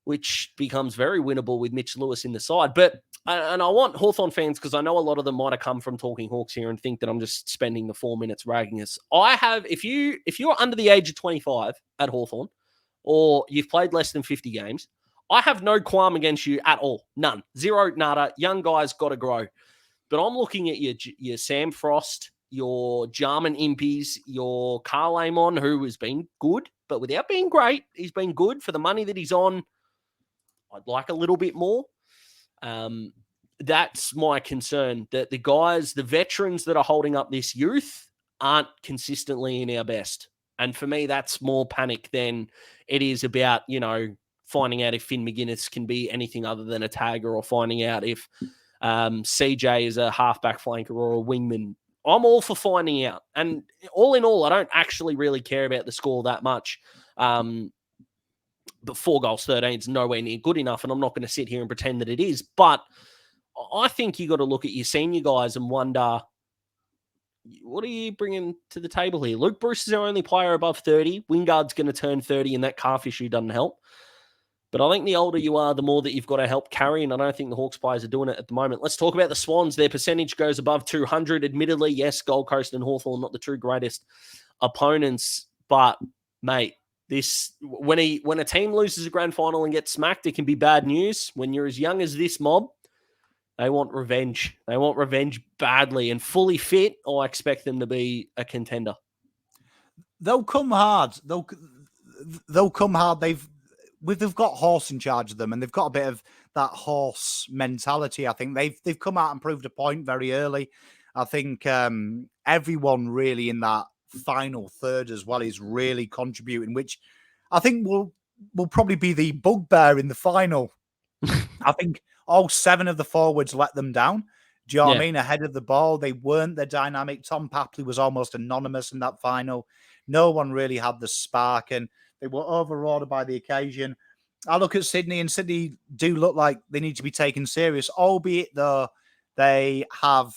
[SPEAKER 1] which becomes very winnable with Mitch Lewis in the side. But and I want Hawthorn fans, because I know a lot of them might have come from Talking Hawks here and think that I'm just spending the 4 minutes ragging us. I have, if you're under the age of 25 at Hawthorn, or you've played less than 50 games, I have no qualm against you at all. None. Zero, nada. Young guys got to grow. But I'm looking at your Sam Frost, your Jarman Impies, your Carl Amon, who has been good, but without being great, he's been good for the money that he's on. I'd like a little bit more. That's my concern, that the guys, the veterans that are holding up this youth aren't consistently in our best. And for me, that's more panic than it is about, finding out if Finn McGuinness can be anything other than a tagger, or finding out if CJ is a halfback flanker or a wingman. I'm all for finding out. And all in all, I don't actually really care about the score that much. But 4 goals, 13 is nowhere near good enough, and I'm not going to sit here and pretend that it is. But I think you got to look at your senior guys and wonder, what are you bringing to the table here? Luke Bruce is our only player above 30. Wingard's going to turn 30, and that calf issue doesn't help. But I think the older you are, the more that you've got to help carry, and I don't think the Hawks players are doing it at the moment. Let's talk about the Swans. Their percentage goes above 200. Admittedly, yes, Gold Coast and Hawthorn not the two greatest opponents, but, mate, when a team loses a grand final and gets smacked, it can be bad news. When you're as young as this mob, they want revenge. They want revenge badly, and fully fit, I expect them to be a contender.
[SPEAKER 2] They'll come hard. They'll come hard. They've got Horse in charge of them, and they've got a bit of that Horse mentality. I think they've come out and proved a point very early. I think everyone really in that final third as well is really contributing, which I think will probably be the bugbear in the final. I think all 7 of the forwards let them down. Do you know what I mean? Ahead of the ball, they weren't the dynamic. Tom Papley was almost anonymous in that final. No one really had the spark, and they were overawed by the occasion. I look at Sydney, and Sydney do look like they need to be taken serious, albeit though they have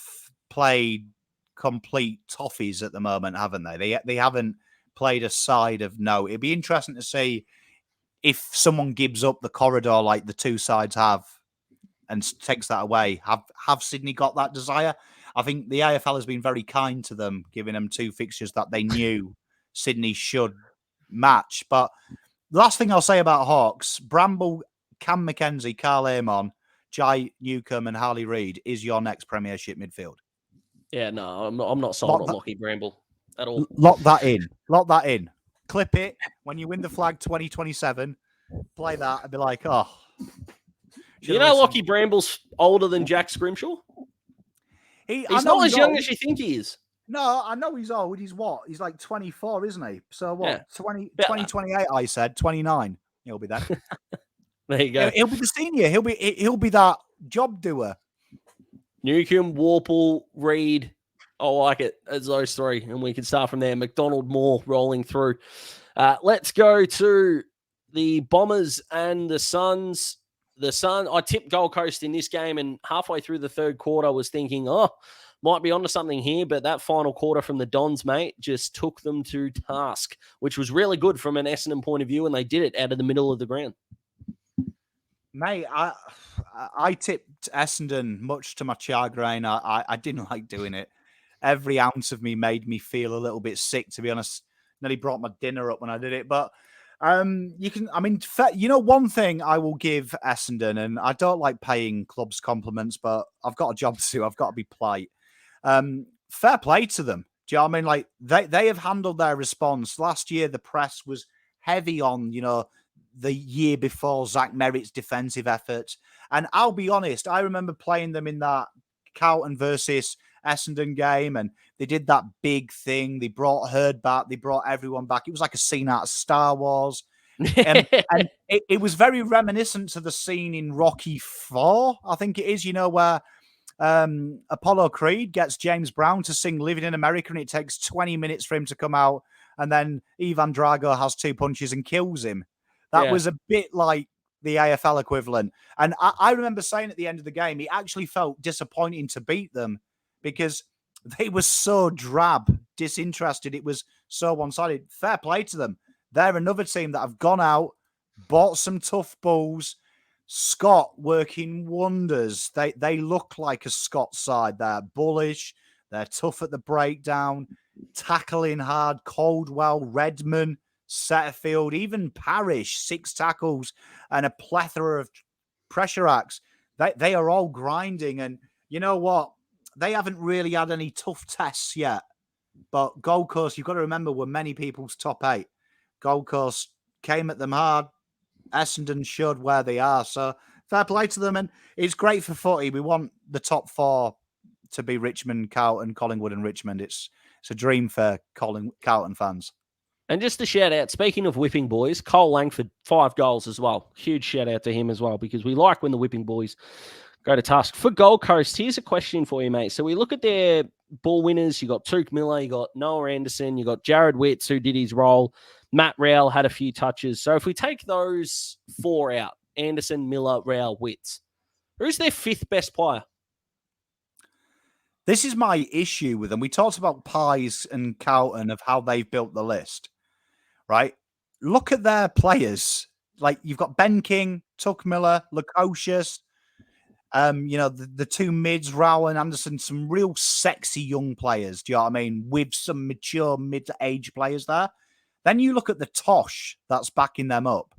[SPEAKER 2] played complete toffees at the moment, haven't they? They haven't played a side of note. It'd be interesting to see if someone gives up the corridor like the two sides have and takes that away. Have Sydney got that desire? I think the AFL has been very kind to them, giving them 2 fixtures that they knew Sydney should match. But the last thing I'll say about Hawks, Bramble, Cam McKenzie, Carl Amon, Jai Newcombe and Harley Reid is your next premiership midfield.
[SPEAKER 1] Yeah, no, I'm not sold on Lockie Bramble at all.
[SPEAKER 2] Lock that in. Lock that in. Clip it when you win the flag 2027. Play that and be like, oh.
[SPEAKER 1] You know Lockie Bramble's older than Jack Scrimshaw? He's not as young as you think he is.
[SPEAKER 2] No, I know he's old. He's what? He's like 24, isn't he? So what? Yeah. 2028, I said. 29. He'll be there.
[SPEAKER 1] There you go.
[SPEAKER 2] He'll be the senior. He'll be that job doer.
[SPEAKER 1] Newcombe, Warple, Reid. I like it as those 3, and we can start from there. McDonald, Moore rolling through. Let's go to the Bombers and the Suns. The Sun, I tipped Gold Coast in this game, and halfway through the third quarter, I was thinking, might be onto something here, but that final quarter from the Dons, mate, just took them to task, which was really good from an Essendon point of view, and they did it out of the middle of the ground.
[SPEAKER 2] Mate, I tipped Essendon, much to my chagrin. I didn't like doing it. Every ounce of me made me feel a little bit sick, to be honest. Nearly brought my dinner up when I did it, but one thing I will give Essendon, and I don't like paying clubs compliments, but I've got a job to do. I've got to be polite. Fair play to them. Do you know what I mean? Like they have handled their response. Last year, the press was heavy on, the year before Zach Merritt's defensive efforts. And I'll be honest, I remember playing them in that Carlton versus Essendon game, and they did that big thing. They brought Hurd back. They brought everyone back. It was like a scene out of Star Wars. And it was very reminiscent to the scene in Rocky IV, I think it is, where Apollo Creed gets James Brown to sing Living in America, and it takes 20 minutes for him to come out, and then Ivan Drago has 2 punches and kills him. That was a bit like the AFL equivalent. And I remember saying at the end of the game, it actually felt disappointing to beat them because they were so drab, disinterested. It was so one-sided. Fair play to them. They're another team that have gone out, bought some tough bulls. Scott working wonders. They look like a Scott side. They're bullish. They're tough at the breakdown, tackling hard. Caldwell, Redman, Setterfield, even Parrish, 6 tackles and a plethora of pressure acts. They are all grinding. And you know what? they haven't really had any tough tests yet. But Gold Coast, you've got to remember, were many people's top 8. Gold Coast came at them hard. Essendon showed where they are. So fair play to them. And it's great for footy. We want the top 4 to be Richmond, Carlton, Collingwood and Richmond. It's a dream for Carlton fans.
[SPEAKER 1] And just a shout out, speaking of whipping boys, Cole Langford, 5 goals as well. Huge shout out to him as well, because we like when the whipping boys go to task. For Gold Coast, here's a question for you, mate. So we look at their ball winners. You got Tuke Miller, you got Noah Anderson, you got Jared Witts, who did his role. Matt Rowell had a few touches. So if we take those 4 out, Anderson, Miller, Rowell, Witts, who's their 5th best player?
[SPEAKER 2] This is my issue with them. We talked about Pies and Carlton of how they've built the list, right? Look at their players. Like, you've got Ben King, Tuck Miller, Lukosius, the 2 mids, Rowell and Anderson, some real sexy young players. Do you know what I mean? With some mature mid-age players there. Then you look at the Tosh that's backing them up,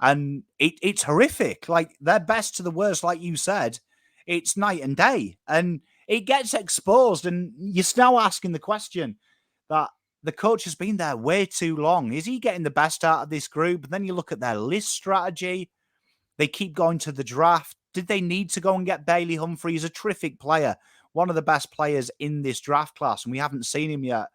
[SPEAKER 2] and it's horrific. Like, their best to the worst, like you said, it's night and day. And it gets exposed, and you're now asking the question that the coach has been there way too long. Is he getting the best out of this group? And then you look at their list strategy. They keep going to the draft. Did they need to go and get Bailey Humphrey? He's a terrific player, one of the best players in this draft class, and we haven't seen him yet.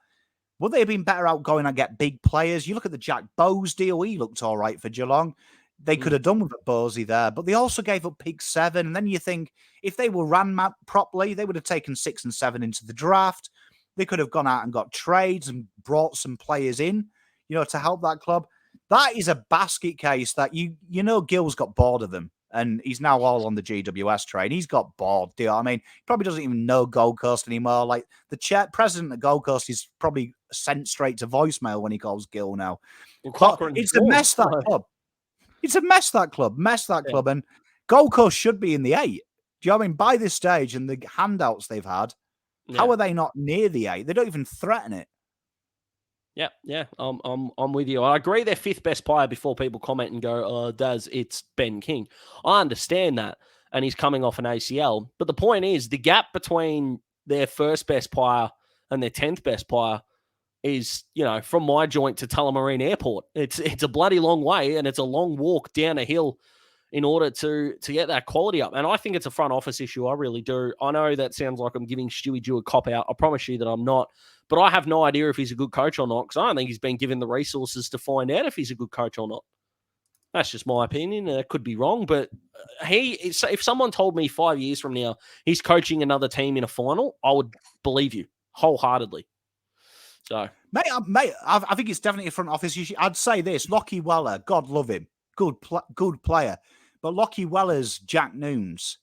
[SPEAKER 2] Would they have been better out going and get big players? You look at the Jack Bowes deal. He looked all right for Geelong. They could have done with a Bosey there, but they also gave up pick 7. And then you think, if they were ran properly, they would have taken 6 and 7 into the draft. They could have gone out and got trades and brought some players in, to help that club. That is a basket case that Gill's got bored of them, and he's now all on the GWS train. He's got bored. Do you know what I mean? He probably doesn't even know Gold Coast anymore. Like, the president of Gold Coast is probably sent straight to voicemail when he calls Gill now. But it's a mess, that club. It's a mess, that club. Club. And Gold Coast should be in the 8. Do you know what I mean? By this stage and the handouts they've had, how are they not near the 8? They don't even threaten it.
[SPEAKER 1] Yeah. I'm with you. I agree they're 5th best player before people comment and go, "Oh, it's Ben King." I understand that, and he's coming off an ACL. But the point is, the gap between their 1st best player and their 10th best player is, from my joint to Tullamarine Airport. It's a bloody long way, and it's a long walk down a hill in order to get that quality up. And I think it's a front office issue. I really do. I know that sounds like I'm giving Stewie Jew a cop-out. I promise you that I'm not. But I have no idea if he's a good coach or not, because I don't think he's been given the resources to find out if he's a good coach or not. That's just my opinion. It could be wrong, but if someone told me 5 years from now he's coaching another team in a final, I would believe you wholeheartedly. So,
[SPEAKER 2] mate, I think it's definitely a front office issue. I'd say this: Lockie Weller, God love him, good player, but Lockie Weller's Jack Noons.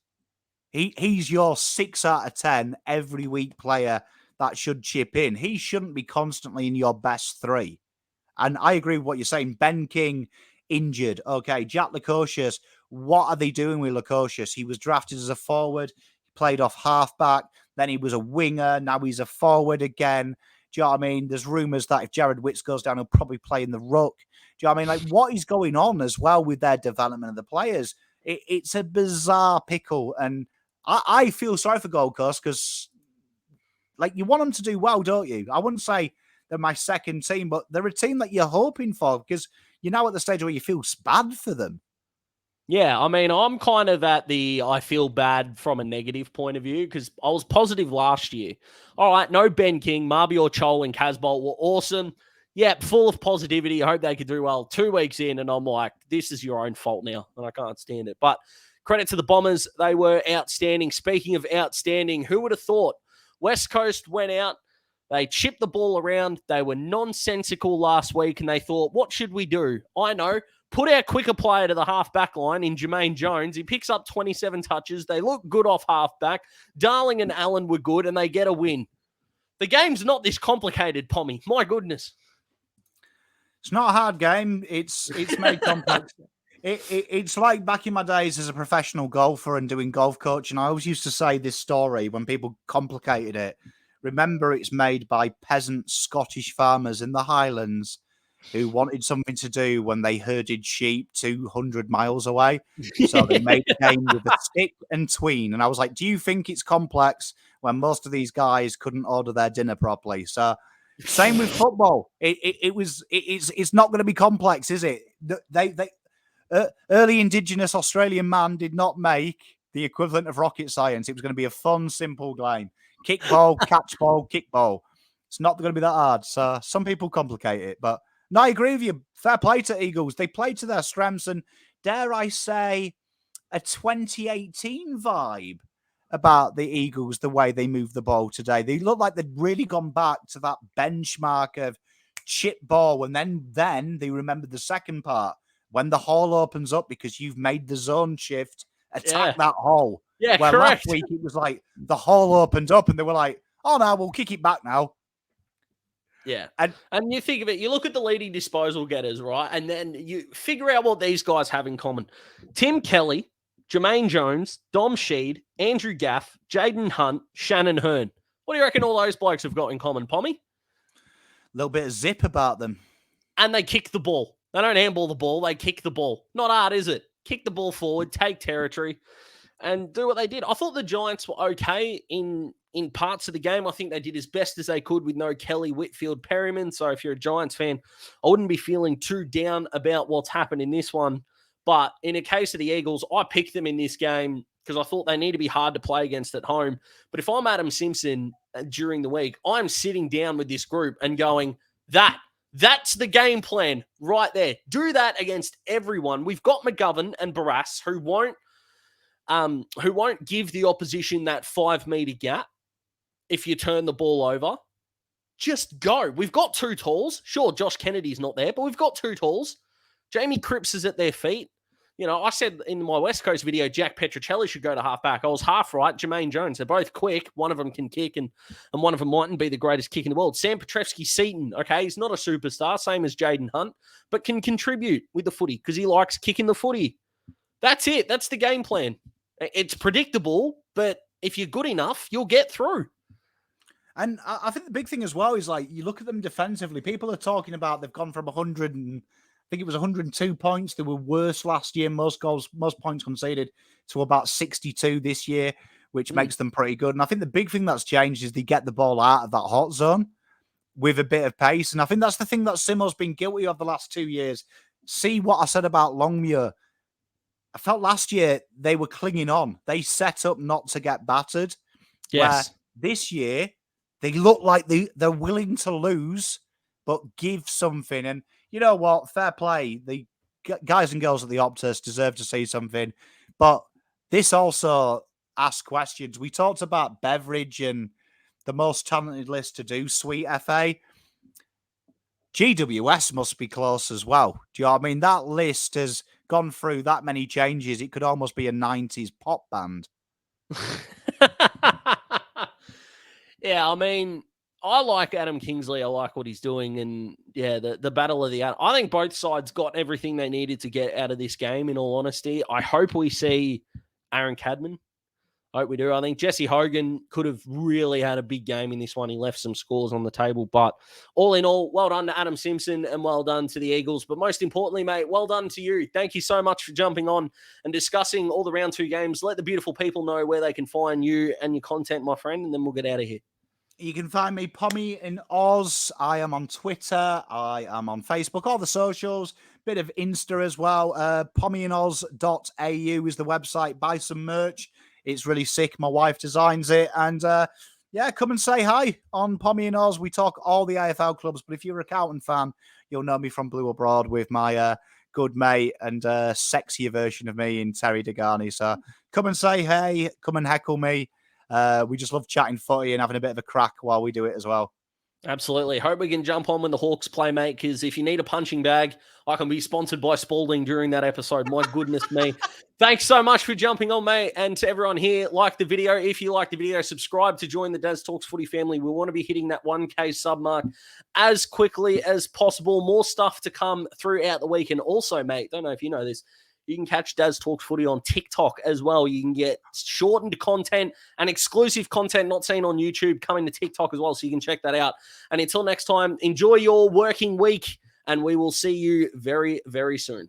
[SPEAKER 2] He's your 6 out of 10 every week player that should chip in. He shouldn't be constantly in your best 3. And I agree with what you're saying. Ben King injured. Okay, Jack Lukosius. What are they doing with Lukosius? He was drafted as a forward. He played off halfback. Then he was a winger. Now he's a forward again. Do you know what I mean? There's rumours that if Jared Witts goes down, he'll probably play in the ruck. Do you know what I mean? Like, what is going on as well with their development of the players? It's a bizarre pickle. And I feel sorry for Gold Coast because, like, you want them to do well, don't you? I wouldn't say they're my second team, but they're a team that you're hoping for because you're now at the stage where you feel bad for them.
[SPEAKER 1] Yeah, I mean, I'm kind of at the I feel bad from a negative point of view because I was positive last year. All right, no Ben King, Marbior Chol and Casbolt were awesome. Yeah, full of positivity. I hope they could do well. 2 weeks in, and I'm like, this is your own fault now, and I can't stand it. But credit to the Bombers. They were outstanding. Speaking of outstanding, who would have thought? West Coast went out. They chipped the ball around. They were nonsensical last week, and they thought, what should we do? I know. Put our quicker player to the half-back line in Jermaine Jones. He picks up 27 touches. They look good off half-back. Darling and Allen were good, and they get a win. The game's not this complicated, Pommy. My goodness.
[SPEAKER 2] It's not a hard game. It's made complex. It's like back in my days as a professional golfer and doing golf coaching. I always used to say this story when people complicated it. Remember, it's made by peasant Scottish farmers in the Highlands who wanted something to do when they herded sheep 200 miles away. So they made a game with a stick and tween. And I was like, do you think it's complex when most of these guys couldn't order their dinner properly. So same with football. It's not going to be complex, is it? Early Indigenous Australian man did not make the equivalent of rocket science. It was going to be a fun, simple game. Kick ball, catch ball, kick ball. It's not going to be that hard. So some people complicate it. But no, I agree with you. Fair play to Eagles. They played to their strengths and, dare I say, a 2018 vibe about the Eagles, the way they move the ball today. They look like they'd really gone back to that benchmark of chip ball. And then they remembered the second part, when the hole opens up because you've made the zone shift, attack that hole.
[SPEAKER 1] Yeah,
[SPEAKER 2] Where
[SPEAKER 1] correct.
[SPEAKER 2] last week it was like the hole opened up and they were like, oh, no, we'll kick it back now.
[SPEAKER 1] Yeah. And you think of it, you look at the leading disposal getters, right? And then you figure out what these guys have in common. Tim Kelly, Jermaine Jones, Dom Sheed, Andrew Gaff, Jaden Hunt, Shannon Hearn. What do you reckon all those blokes have got in common, Pommy?
[SPEAKER 2] A little bit of zip about them.
[SPEAKER 1] And they kick the ball. They don't handball the ball, they kick the ball. Not hard, is it? Kick the ball forward, take territory, and do what they did. I thought the Giants were okay in parts of the game. I think they did as best as they could with no Kelly, Whitfield, Perryman. So if you're a Giants fan, I wouldn't be feeling too down about what's happened in this one. But in a case of the Eagles, I picked them in this game because I thought they need to be hard to play against at home. But if I'm Adam Simpson during the week, I'm sitting down with this group and going, that's the game plan right there. Do that against everyone. We've got McGovern and Barras who won't give the opposition that 5-meter gap if you turn the ball over. Just go. We've got two talls. Sure, Josh Kennedy's not there, but we've got two talls. Jamie Cripps is at their feet. You know, I said in my West Coast video, Jack Petrocelli should go to halfback. I was half right. Jermaine Jones, they're both quick. One of them can kick, and one of them mightn't be the greatest kick in the world. Sam Petrevsky-Seton, okay, he's not a superstar, same as Jaden Hunt, but can contribute with the footy because he likes kicking the footy. That's it. That's the game plan. It's predictable, but if you're good enough, you'll get through.
[SPEAKER 2] And I think the big thing as well is, like, you look at them defensively. People are talking about they've gone from 100 and I think it was 102 points. They were worse last year, most goals, most points conceded, to about 62 this year, which makes them pretty good. And I think the big thing that's changed is they get the ball out of that hot zone with a bit of pace. And I think that's the thing that Simo's been guilty of the last 2 years. See what I said about Longmuir. I felt last year they were clinging on. They set up not to get battered.
[SPEAKER 1] Yes.
[SPEAKER 2] Where this year, they look like they're willing to lose, but give something. And you know what? Fair play. The guys and girls at the Optus deserve to see something. But this also asks questions. We talked about Beveridge and the most talented list to do, Sweet FA. GWS must be close as well. Do you know what I mean? That list has gone through that many changes. It could almost be a 90s pop band.
[SPEAKER 1] Yeah, I mean, I like Adam Kingsley. I like what he's doing. And yeah, the battle of the... I think both sides got everything they needed to get out of this game, in all honesty. I hope we see Aaron Cadman. I hope we do. I think Jesse Hogan could have really had a big game in this one. He left some scores on the table. But all in all, well done to Adam Simpson and well done to the Eagles. But most importantly, mate, well done to you. Thank you so much for jumping on and discussing all the round 2 games. Let the beautiful people know where they can find you and your content, my friend, and then we'll get out of here.
[SPEAKER 2] You can find me, PommyInOz. I am on Twitter. I am on Facebook, all the socials, bit of Insta as well. PommyInOz.au is the website. Buy some merch. It's really sick. My wife designs it. And yeah, come and say hi on PommyInOz. We talk all the AFL clubs, but if you're a Carlton fan, you'll know me from Blue Abroad with my good mate and sexier version of me in Terry Degani. So come and say hey, come and heckle me. We just love chatting footy and having a bit of a crack while we do it as well.
[SPEAKER 1] Absolutely. Hope we can jump on when the Hawks play, mate, because if you need a punching bag, I can be sponsored by Spalding during that episode. My goodness me. Thanks so much for jumping on, mate. And to everyone here, like the video. If you like the video, subscribe to join the Daz Talks Footy family. We want to be hitting that 1K sub mark as quickly as possible. More stuff to come throughout the week. And also, mate, don't know if you know this, you can catch Daz Talks Footy on TikTok as well. You can get shortened content and exclusive content not seen on YouTube coming to TikTok as well, so you can check that out. And until next time, enjoy your working week, and we will see you very, very soon.